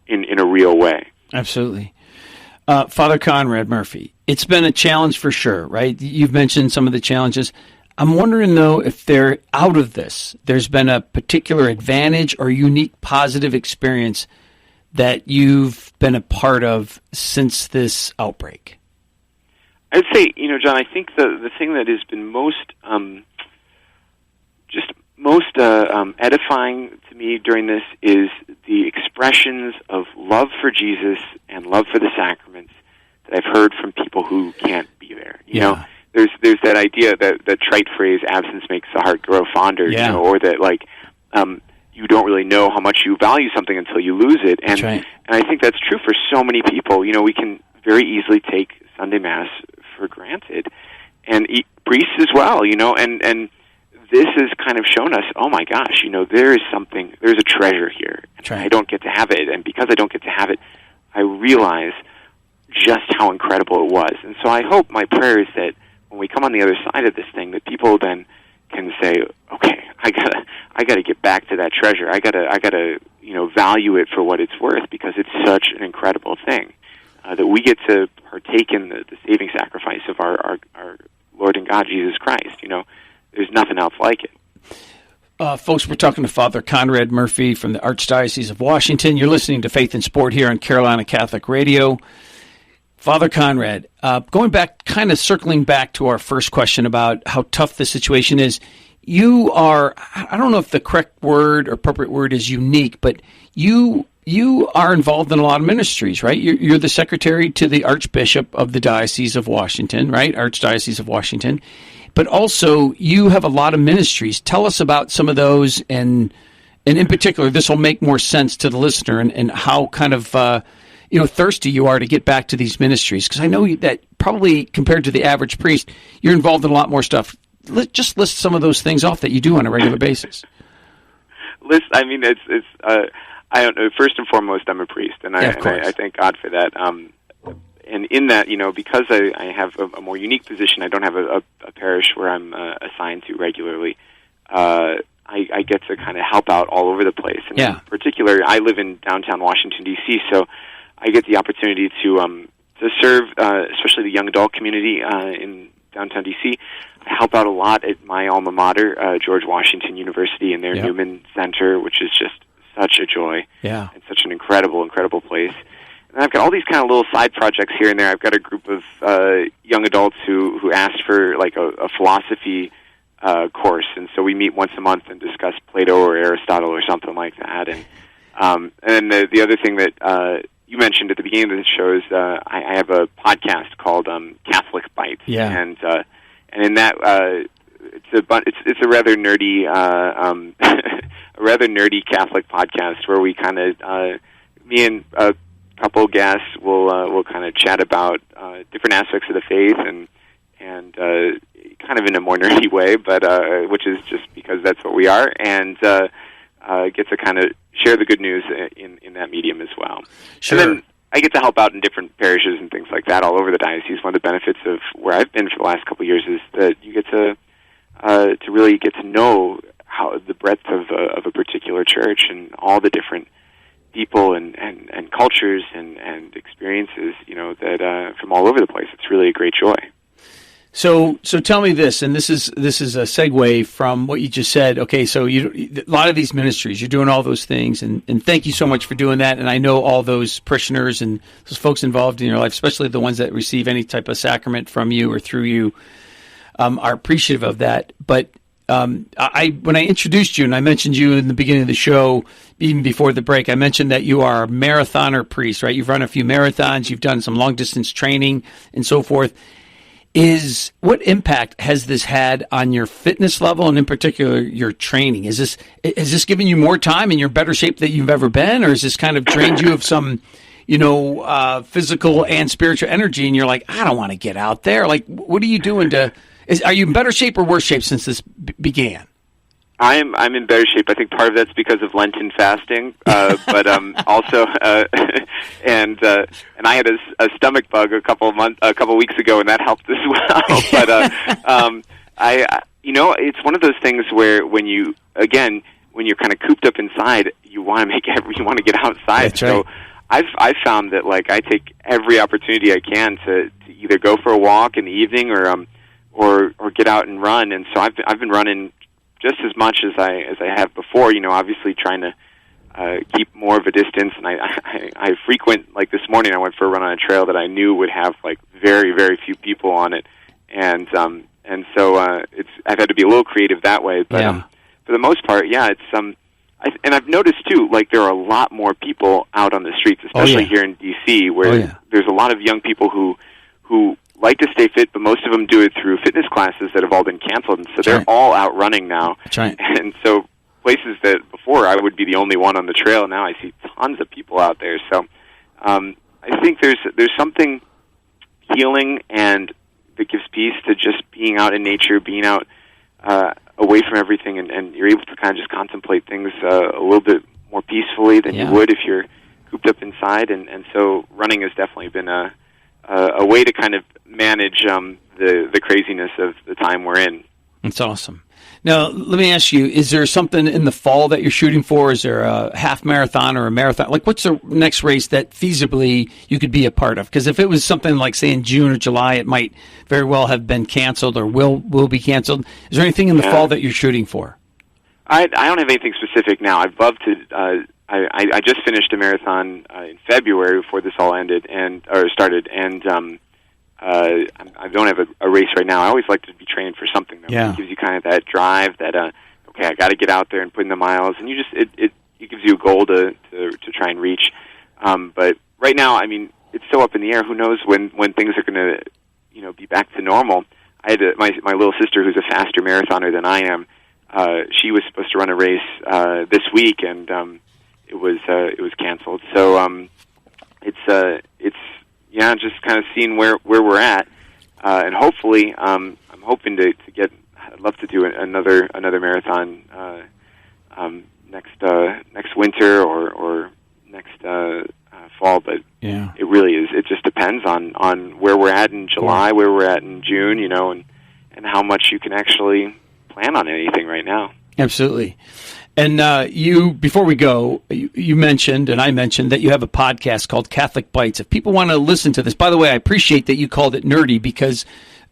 in a real way. Absolutely. Father Conrad Murphy, it's been a challenge for sure, right? You've mentioned some of the challenges. I'm wondering, though, if they're out of this, there's been a particular advantage or unique positive experience that you've been a part of since this outbreak. I'd say, John, I think the thing that has been most edifying to me during this is the expressions of love for Jesus and love for the sacraments that I've heard from people who can't be there. You know, there's that idea, that trite phrase, absence makes the heart grow fonder, or that you don't really know how much you value something until you lose it. And and I think that's true for so many people. We can very easily take Sunday Mass for granted, and priests as well, and this has kind of shown us, oh my gosh, there's a treasure here. I don't get to have it, and because I don't get to have it, I realize just how incredible it was. And so I hope, my prayer is that when we come on the other side of this thing, that people then can say, okay, I gotta get back to that treasure. I gotta value it for what it's worth, because it's such an incredible thing that we get to partake in the saving sacrifice of our Lord and God Jesus Christ. There's nothing else like it. Folks, we're talking to Father Conrad Murphy from the Archdiocese of Washington. You're listening to Faith and Sport here on Carolina Catholic Radio. Father Conrad, going back, kind of circling back to our first question about how tough the situation is, you are, I don't know if the correct word or appropriate word is unique, but you are involved in a lot of ministries, right? You're the secretary to the Archbishop of the Diocese of Washington, right? Archdiocese of Washington. But also, you have a lot of ministries. Tell us about some of those, and in particular, this will make more sense to the listener, and how kind of thirsty you are to get back to these ministries. Because I know that probably compared to the average priest, you're involved in a lot more stuff. Just list some of those things off that you do on a regular basis. I mean, it's. I don't know. First and foremost, I'm a priest, and I thank God for that. And in that, because I have a more unique position, I don't have a parish where I'm assigned to regularly. I get to kind of help out all over the place. And in particular, I live in downtown Washington, D.C., so I get the opportunity to serve, especially the young adult community in downtown D.C. I help out a lot at my alma mater, George Washington University, in their Newman Center, which is just such a joy and such an incredible place. And I've got all these kind of little side projects here and there. I've got a group of young adults who asked for like a philosophy course, and so we meet once a month and discuss Plato or Aristotle or something like that. And then the other thing that you mentioned at the beginning of the show is I have a podcast called Catholic Bites, and in that it's a rather nerdy Catholic podcast where we kind of me and a couple guests will kind of chat about different aspects of the faith and kind of in a more nerdy way, but which is just because that's what we are, and get to kind of share the good news in that medium as well. Sure. And then I get to help out in different parishes and things like that all over the diocese. One of the benefits of where I've been for the last couple of years is that you get to really get to know how the breadth of a particular church and all the different people and cultures and experiences, that from all over the place. It's really a great joy. So tell me this, and this is a segue from what you just said. Okay, so a lot of these ministries, you're doing all those things, and thank you so much for doing that. And I know all those parishioners and those folks involved in your life, especially the ones that receive any type of sacrament from you or through you, are appreciative of that. But when I introduced you and I mentioned you in the beginning of the show, even before the break, I mentioned that you are a marathoner priest, right? You've run a few marathons, you've done some long distance training and so forth. What impact has this had on your fitness level and in particular your training? Is this giving you more time and you're in better shape than you've ever been, or has this kind of drained you of some, physical and spiritual energy and you're like, I don't want to get out there? Like, what are you doing are you in better shape or worse shape since this began? I'm in better shape. I think part of that's because of Lenten fasting, but also and I had a stomach bug a couple weeks ago, and that helped as well. But it's one of those things where when you're kind of cooped up inside, you want to get outside. That's right. So I've found that like I take every opportunity I can to either go for a walk in the evening or get out and run, and so I've been running just as much as I have before, obviously trying to keep more of a distance. And I frequent, like this morning I went for a run on a trail that I knew would have like very, very few people on it. And so I've had to be a little creative that way. But for the most part, it's and I've noticed too, like there are a lot more people out on the streets, especially here in DC, where there's a lot of young people who like to stay fit, but most of them do it through fitness classes that have all been canceled, and so they're all out running now. That's right. And so places that before I would be the only one on the trail, now I see tons of people out there. So I think there's something healing and that gives peace to just being out in nature, being out away from everything, and you're able to kind of just contemplate things a little bit more peacefully than you would if you're cooped up inside. And so running has definitely been a way to kind of manage the craziness of the time we're in. That's awesome. Now, let me ask you, is there something in the fall that you're shooting for? Is there a half marathon or a marathon? Like, what's the next race that feasibly you could be a part of? Because if it was something like, say, in June or July, it might very well have been canceled or will be canceled. Is there anything in the fall that you're shooting for? I don't have anything specific now. I'd love to... I just finished a marathon in February before this all started, and I don't have a race right now. I always like to be training for something that gives you kind of that drive that okay, I got to get out there and put in the miles, and it gives you a goal to try and reach. But right now, I mean, it's so up in the air. Who knows when things are going to be back to normal? I had my little sister who's a faster marathoner than I am. She was supposed to run a race this week, and it was canceled. So it's just kind of seeing where we're at, and hopefully I'm hoping to get. I'd love to do another marathon next winter or next fall, but it really is. It just depends on where we're at in July, where we're at in June, and how much you can actually plan on anything right now. Absolutely. And before we go, you mentioned, and I mentioned, that you have a podcast called Catholic Bites. If people want to listen to this, by the way, I appreciate that you called it nerdy, because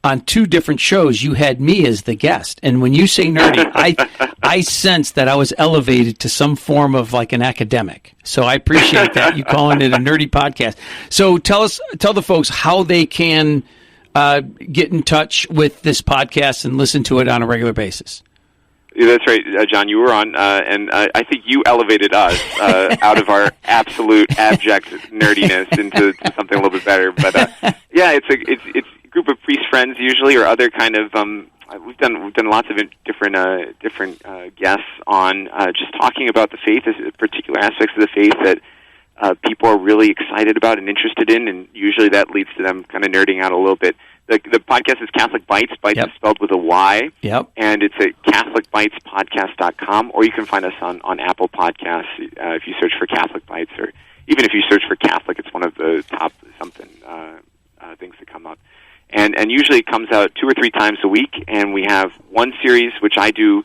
on 2 different shows you had me as the guest. And when you say nerdy, I sense that I was elevated to some form of like an academic. So I appreciate that, you calling it a nerdy podcast. So tell the folks how they can get in touch with this podcast and listen to it on a regular basis. Yeah, that's right, John. You were on, and I think you elevated us out of our absolute abject nerdiness into something a little bit better. But yeah, it's a group of priest friends usually, or other kind of. We've done lots of different guests on just talking about the faith, particular aspects of the faith that people are really excited about and interested in, and usually that leads to them kind of nerding out a little bit. The podcast is Catholic Bites. Bites is spelled with a Y. Yep. And it's at CatholicBitesPodcast.com, or you can find us on Apple Podcasts if you search for Catholic Bites, or even if you search for Catholic, it's one of the top things that come up. And usually it comes out 2 or 3 times a week, and we have one series which I do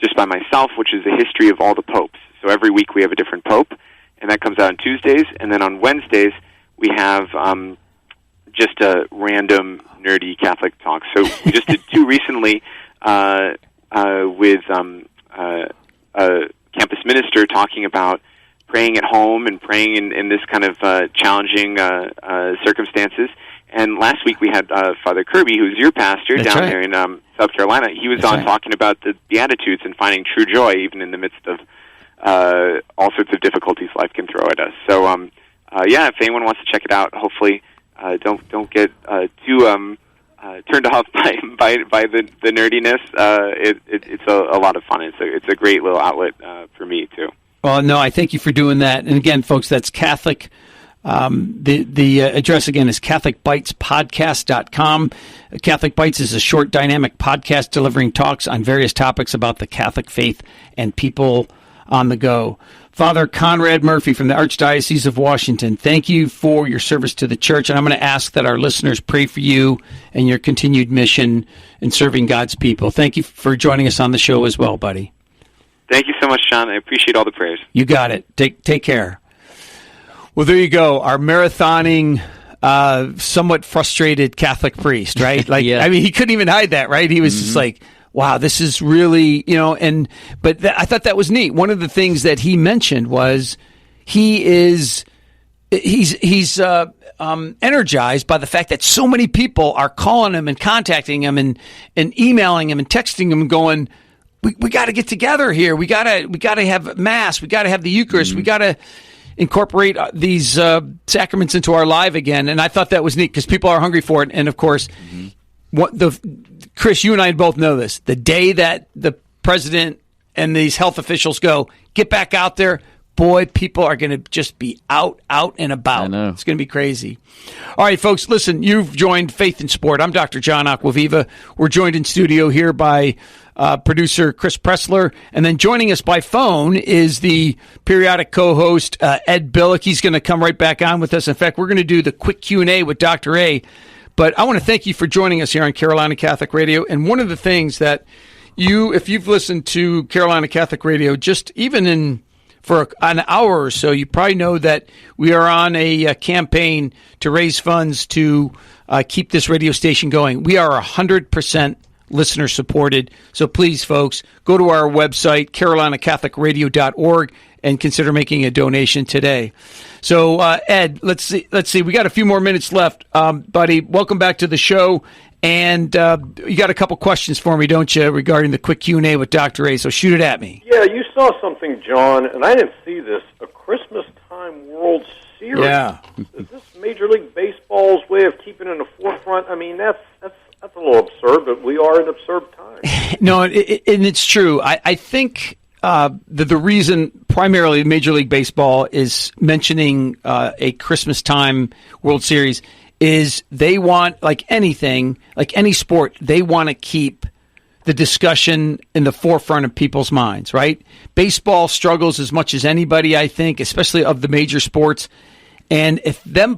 just by myself, which is the history of all the popes. So every week we have a different pope, and that comes out on Tuesdays. And then on Wednesdays we have just a random nerdy Catholic talk. So we just did 2 recently with a campus minister talking about praying at home and praying in this kind of challenging circumstances. And last week we had Father Kirby, who's your pastor down there in South Carolina. He was on talking about the Beatitudes and finding true joy even in the midst of all sorts of difficulties life can throw at us. So yeah, if anyone wants to check it out, hopefully don't get too turned off by the nerdiness. It's a lot of fun. It's a great little outlet for me too. Well, no, I thank you for doing that. And again, folks, that's Catholic. The address again is CatholicBitesPodcast.com. Catholic Bites is a short, dynamic podcast delivering talks on various topics about the Catholic faith and people on the go. Father Conrad Murphy from the Archdiocese of Washington, thank you for your service to the church, and I'm going to ask that our listeners pray for you and your continued mission in serving God's people. Thank you for joining us on the show as well, buddy. Thank you so much, John. I appreciate all the prayers. You got it. Take care. Well, there you go. Our marathoning, somewhat frustrated Catholic priest, right? Like, I mean, he couldn't even hide that, right? He was just like, wow, this is really, but I thought that was neat. One of the things that he mentioned was he's energized by the fact that so many people are calling him and contacting him and emailing him and texting him and going, we got to get together here. We got to have Mass. We got to have the Eucharist. We got to incorporate these sacraments into our life again. And I thought that was neat because people are hungry for it. And of course, Chris, you and I both know this. The day that the president and these health officials go, get back out there, boy, people are going to just be out and about. I know. It's going to be crazy. All right, folks, listen, you've joined Faith in Sport. I'm Dr. John Acquaviva. We're joined in studio here by producer Chris Pressler. And then joining us by phone is the periodic co-host Ed Billick. He's going to come right back on with us. In fact, we're going to do the quick Q&A with Dr. A. But I want to thank you for joining us here on Carolina Catholic Radio. And one of the things that if you've listened to Carolina Catholic Radio, just even for an hour or so, you probably know that we are on a campaign to raise funds to keep this radio station going. We are 100% listener supported. So please, folks, go to our website, carolinacatholicradio.org, and consider making a donation today. So, Ed, let's see. We got a few more minutes left. Buddy, welcome back to the show. And you got a couple questions for me, don't you, regarding the quick Q&A with Dr. A, so shoot it at me. Yeah, you saw something, John, and I didn't see this, a Christmas time World Series. Yeah. Is this Major League Baseball's way of keeping in the forefront? I mean, that's a little absurd, but we are in absurd times. No, and it's true. I think the reason primarily Major League Baseball is mentioning a Christmas time World Series is they want, like anything, like any sport, they want to keep the discussion in the forefront of people's minds, right? Baseball struggles as much as anybody, I think, especially of the major sports. And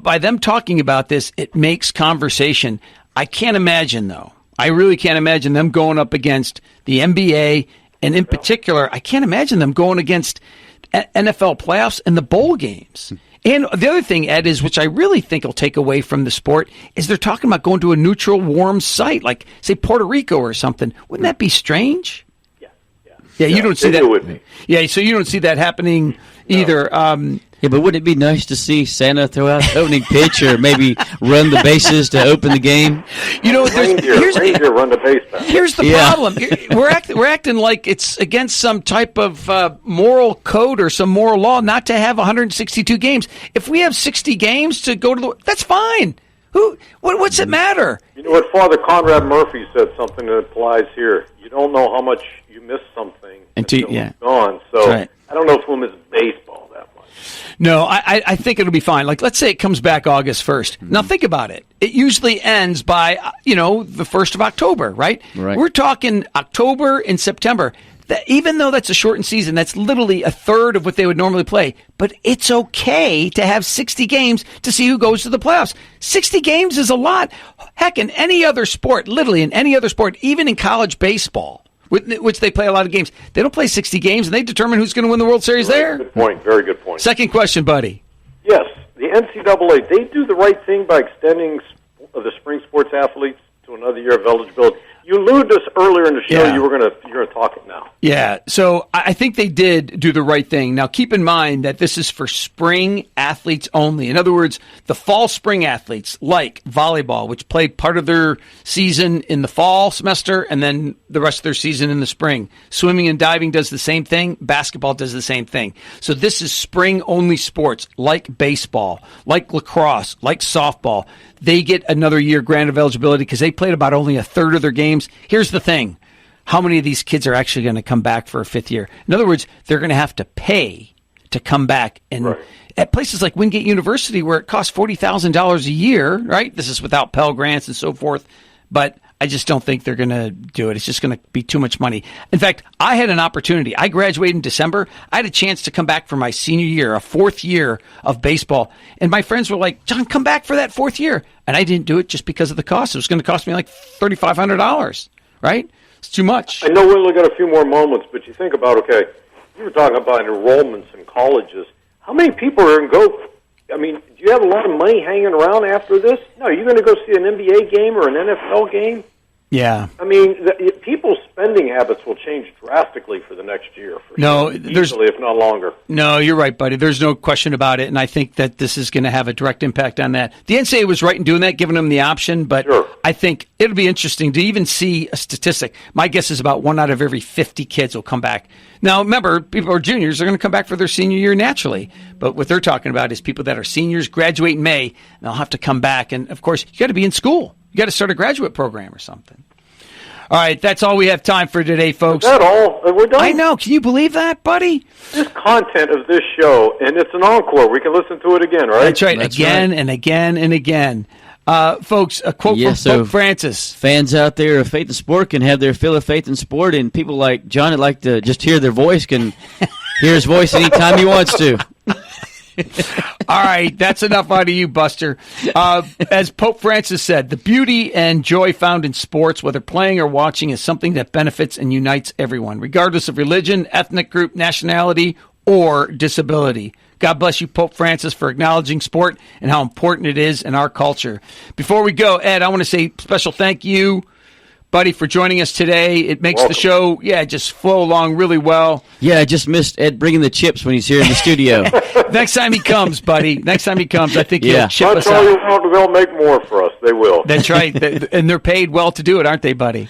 by them talking about this, it makes conversation. I can't imagine, though. I really can't imagine them going up against the NBA And in particular, I can't imagine them going against NFL playoffs and the bowl games. And the other thing, Ed, is which I really think will take away from the sport is they're talking about going to a neutral, warm site, like, say, Puerto Rico or something. Wouldn't that be strange? Yeah, you don't see that. Yeah, so you don't see that happening either. Yeah, but wouldn't it be nice to see Santa throw out the opening pitch or maybe run the bases to open the game? You know, reindeer run the base pass. Here's the problem. We're acting like it's against some type of moral code or some moral law not to have 162 games. If we have 60 games to go to the, that's fine. What's it matter? You know what? Father Conrad Murphy said something that applies here. You don't know how much you miss something until it's gone. So right. I don't know if we'll miss baseball that much. No, I think it'll be fine. Like, let's say it comes back August 1st. Now, think about it. It usually ends by, the 1st of October, right? We're talking October and September. Even though that's a shortened season, that's literally a third of what they would normally play. But it's okay to have 60 games to see who goes to the playoffs. 60 games is a lot. Heck, in any other sport, literally in any other sport, even in college baseball, which they play a lot of games, they don't play 60 games, and they determine who's going to win the World Series there. Good point. Very good point. Second question, buddy. Yes, the NCAA, they do the right thing by extending the spring sports athletes to another year of eligibility. You alluded to this earlier in the show. Yeah. You're going to talk it now. Yeah, so I think they did do the right thing. Now, keep in mind that this is for spring athletes only. In other words, the fall spring athletes, like volleyball, which play part of their season in the fall semester and then the rest of their season in the spring. Swimming and diving does the same thing. Basketball does the same thing. So this is spring-only sports, like baseball, like lacrosse, like softball. They get another year grant of eligibility because they played about only a third of their games. Here's the thing. How many of these kids are actually going to come back for a fifth year? In other words, they're going to have to pay to come back. And at places like Wingate University, where it costs $40,000 a year, right? This is without Pell Grants and so forth. But I just don't think they're going to do it. It's just going to be too much money. In fact, I had an opportunity. I graduated in December. I had a chance to come back for my senior year, a fourth year of baseball. And my friends were like, John, come back for that fourth year. And I didn't do it just because of the cost. It was going to cost me like $3,500, right? It's too much. I know we only got a few more moments, but you think about, okay, you were talking about enrollments in colleges. How many people are going to go? I mean, do you have a lot of money hanging around after this? No, you're going to go see an NBA game or an NFL game? Yeah. I mean, people's spending habits will change drastically for the next year. Easily, if not longer. No, you're right, buddy. There's no question about it, and I think that this is going to have a direct impact on that. The NCAA was right in doing that, giving them the option, but I think it'll be interesting to even see a statistic. My guess is about 1 out of every 50 kids will come back. Now, remember, people who are juniors are going to come back for their senior year naturally, but what they're talking about is people that are seniors, graduate in May, and they'll have to come back, and, of course, you got to be in school. You got to start a graduate program or something. All right, that's all we have time for today, folks. Is that all? We're done? I know. Can you believe that, buddy? This content of this show, and it's an encore. We can listen to it again, right? That's right. Again and again and again. Folks, a quote from Pope Francis. Fans out there of Faith in Sport can have their fill of faith in sport, and people like John that like to just hear their voice can hear his voice anytime he wants to. All right, that's enough out of you, Buster. As Pope Francis said, the beauty and joy found in sports, whether playing or watching, is something that benefits and unites everyone, regardless of religion, ethnic group, nationality, or disability. God bless you, Pope Francis, for acknowledging sport and how important it is in our culture. Before we go, Ed, I want to say special thank you, buddy, for joining us today. It makes the show, just flow along really well. Yeah, I just missed Ed bringing the chips when he's here in the studio. Next time he comes, buddy. Next time he comes, I think he'll chip us out. They'll make more for us. They will. That's right. And they're paid well to do it, aren't they, buddy?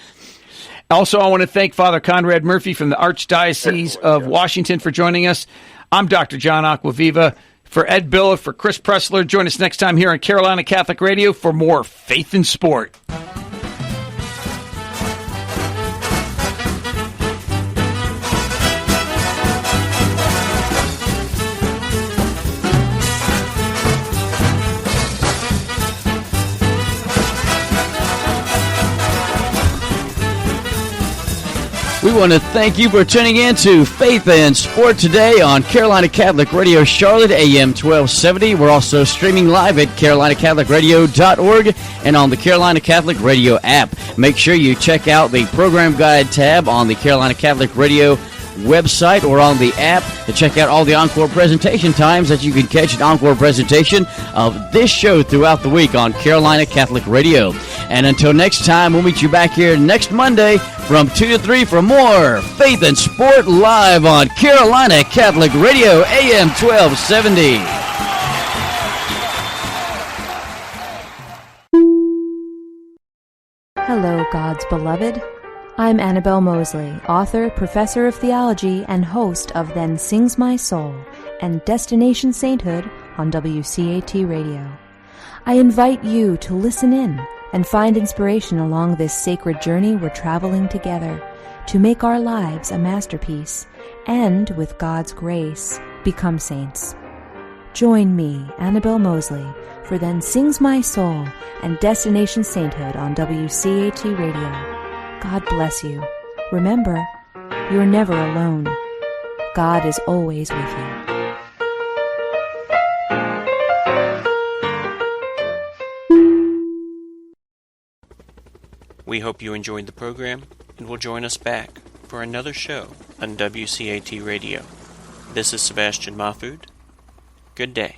Also, I want to thank Father Conrad Murphy from the Archdiocese of Washington for joining us. I'm Dr. John Acquaviva. For Ed Billick, for Chris Pressler, join us next time here on Carolina Catholic Radio for more Faith in Sport. We want to thank you for tuning in to Faith and Sport today on Carolina Catholic Radio Charlotte, AM 1270. We're also streaming live at carolinacatholicradio.org and on the Carolina Catholic Radio app. Make sure you check out the program guide tab on the Carolina Catholic Radio website or on the app to check out all the encore presentation times that you can catch an encore presentation of this show throughout the week on Carolina Catholic Radio. And until next time, we'll meet you back here next Monday from 2 to 3 for more Faith and Sport live on Carolina Catholic Radio, AM 1270. Hello, God's beloved. I'm Annabelle Mosley, author, professor of theology, and host of Then Sings My Soul and Destination Sainthood on WCAT Radio. I invite you to listen in and find inspiration along this sacred journey we're traveling together to make our lives a masterpiece and, with God's grace, become saints. Join me, Annabelle Mosley, for Then Sings My Soul and Destination Sainthood on WCAT Radio. God bless you. Remember, you're never alone. God is always with you. We hope you enjoyed the program and will join us back for another show on WCAT Radio. This is Sebastian Mahfood. Good day.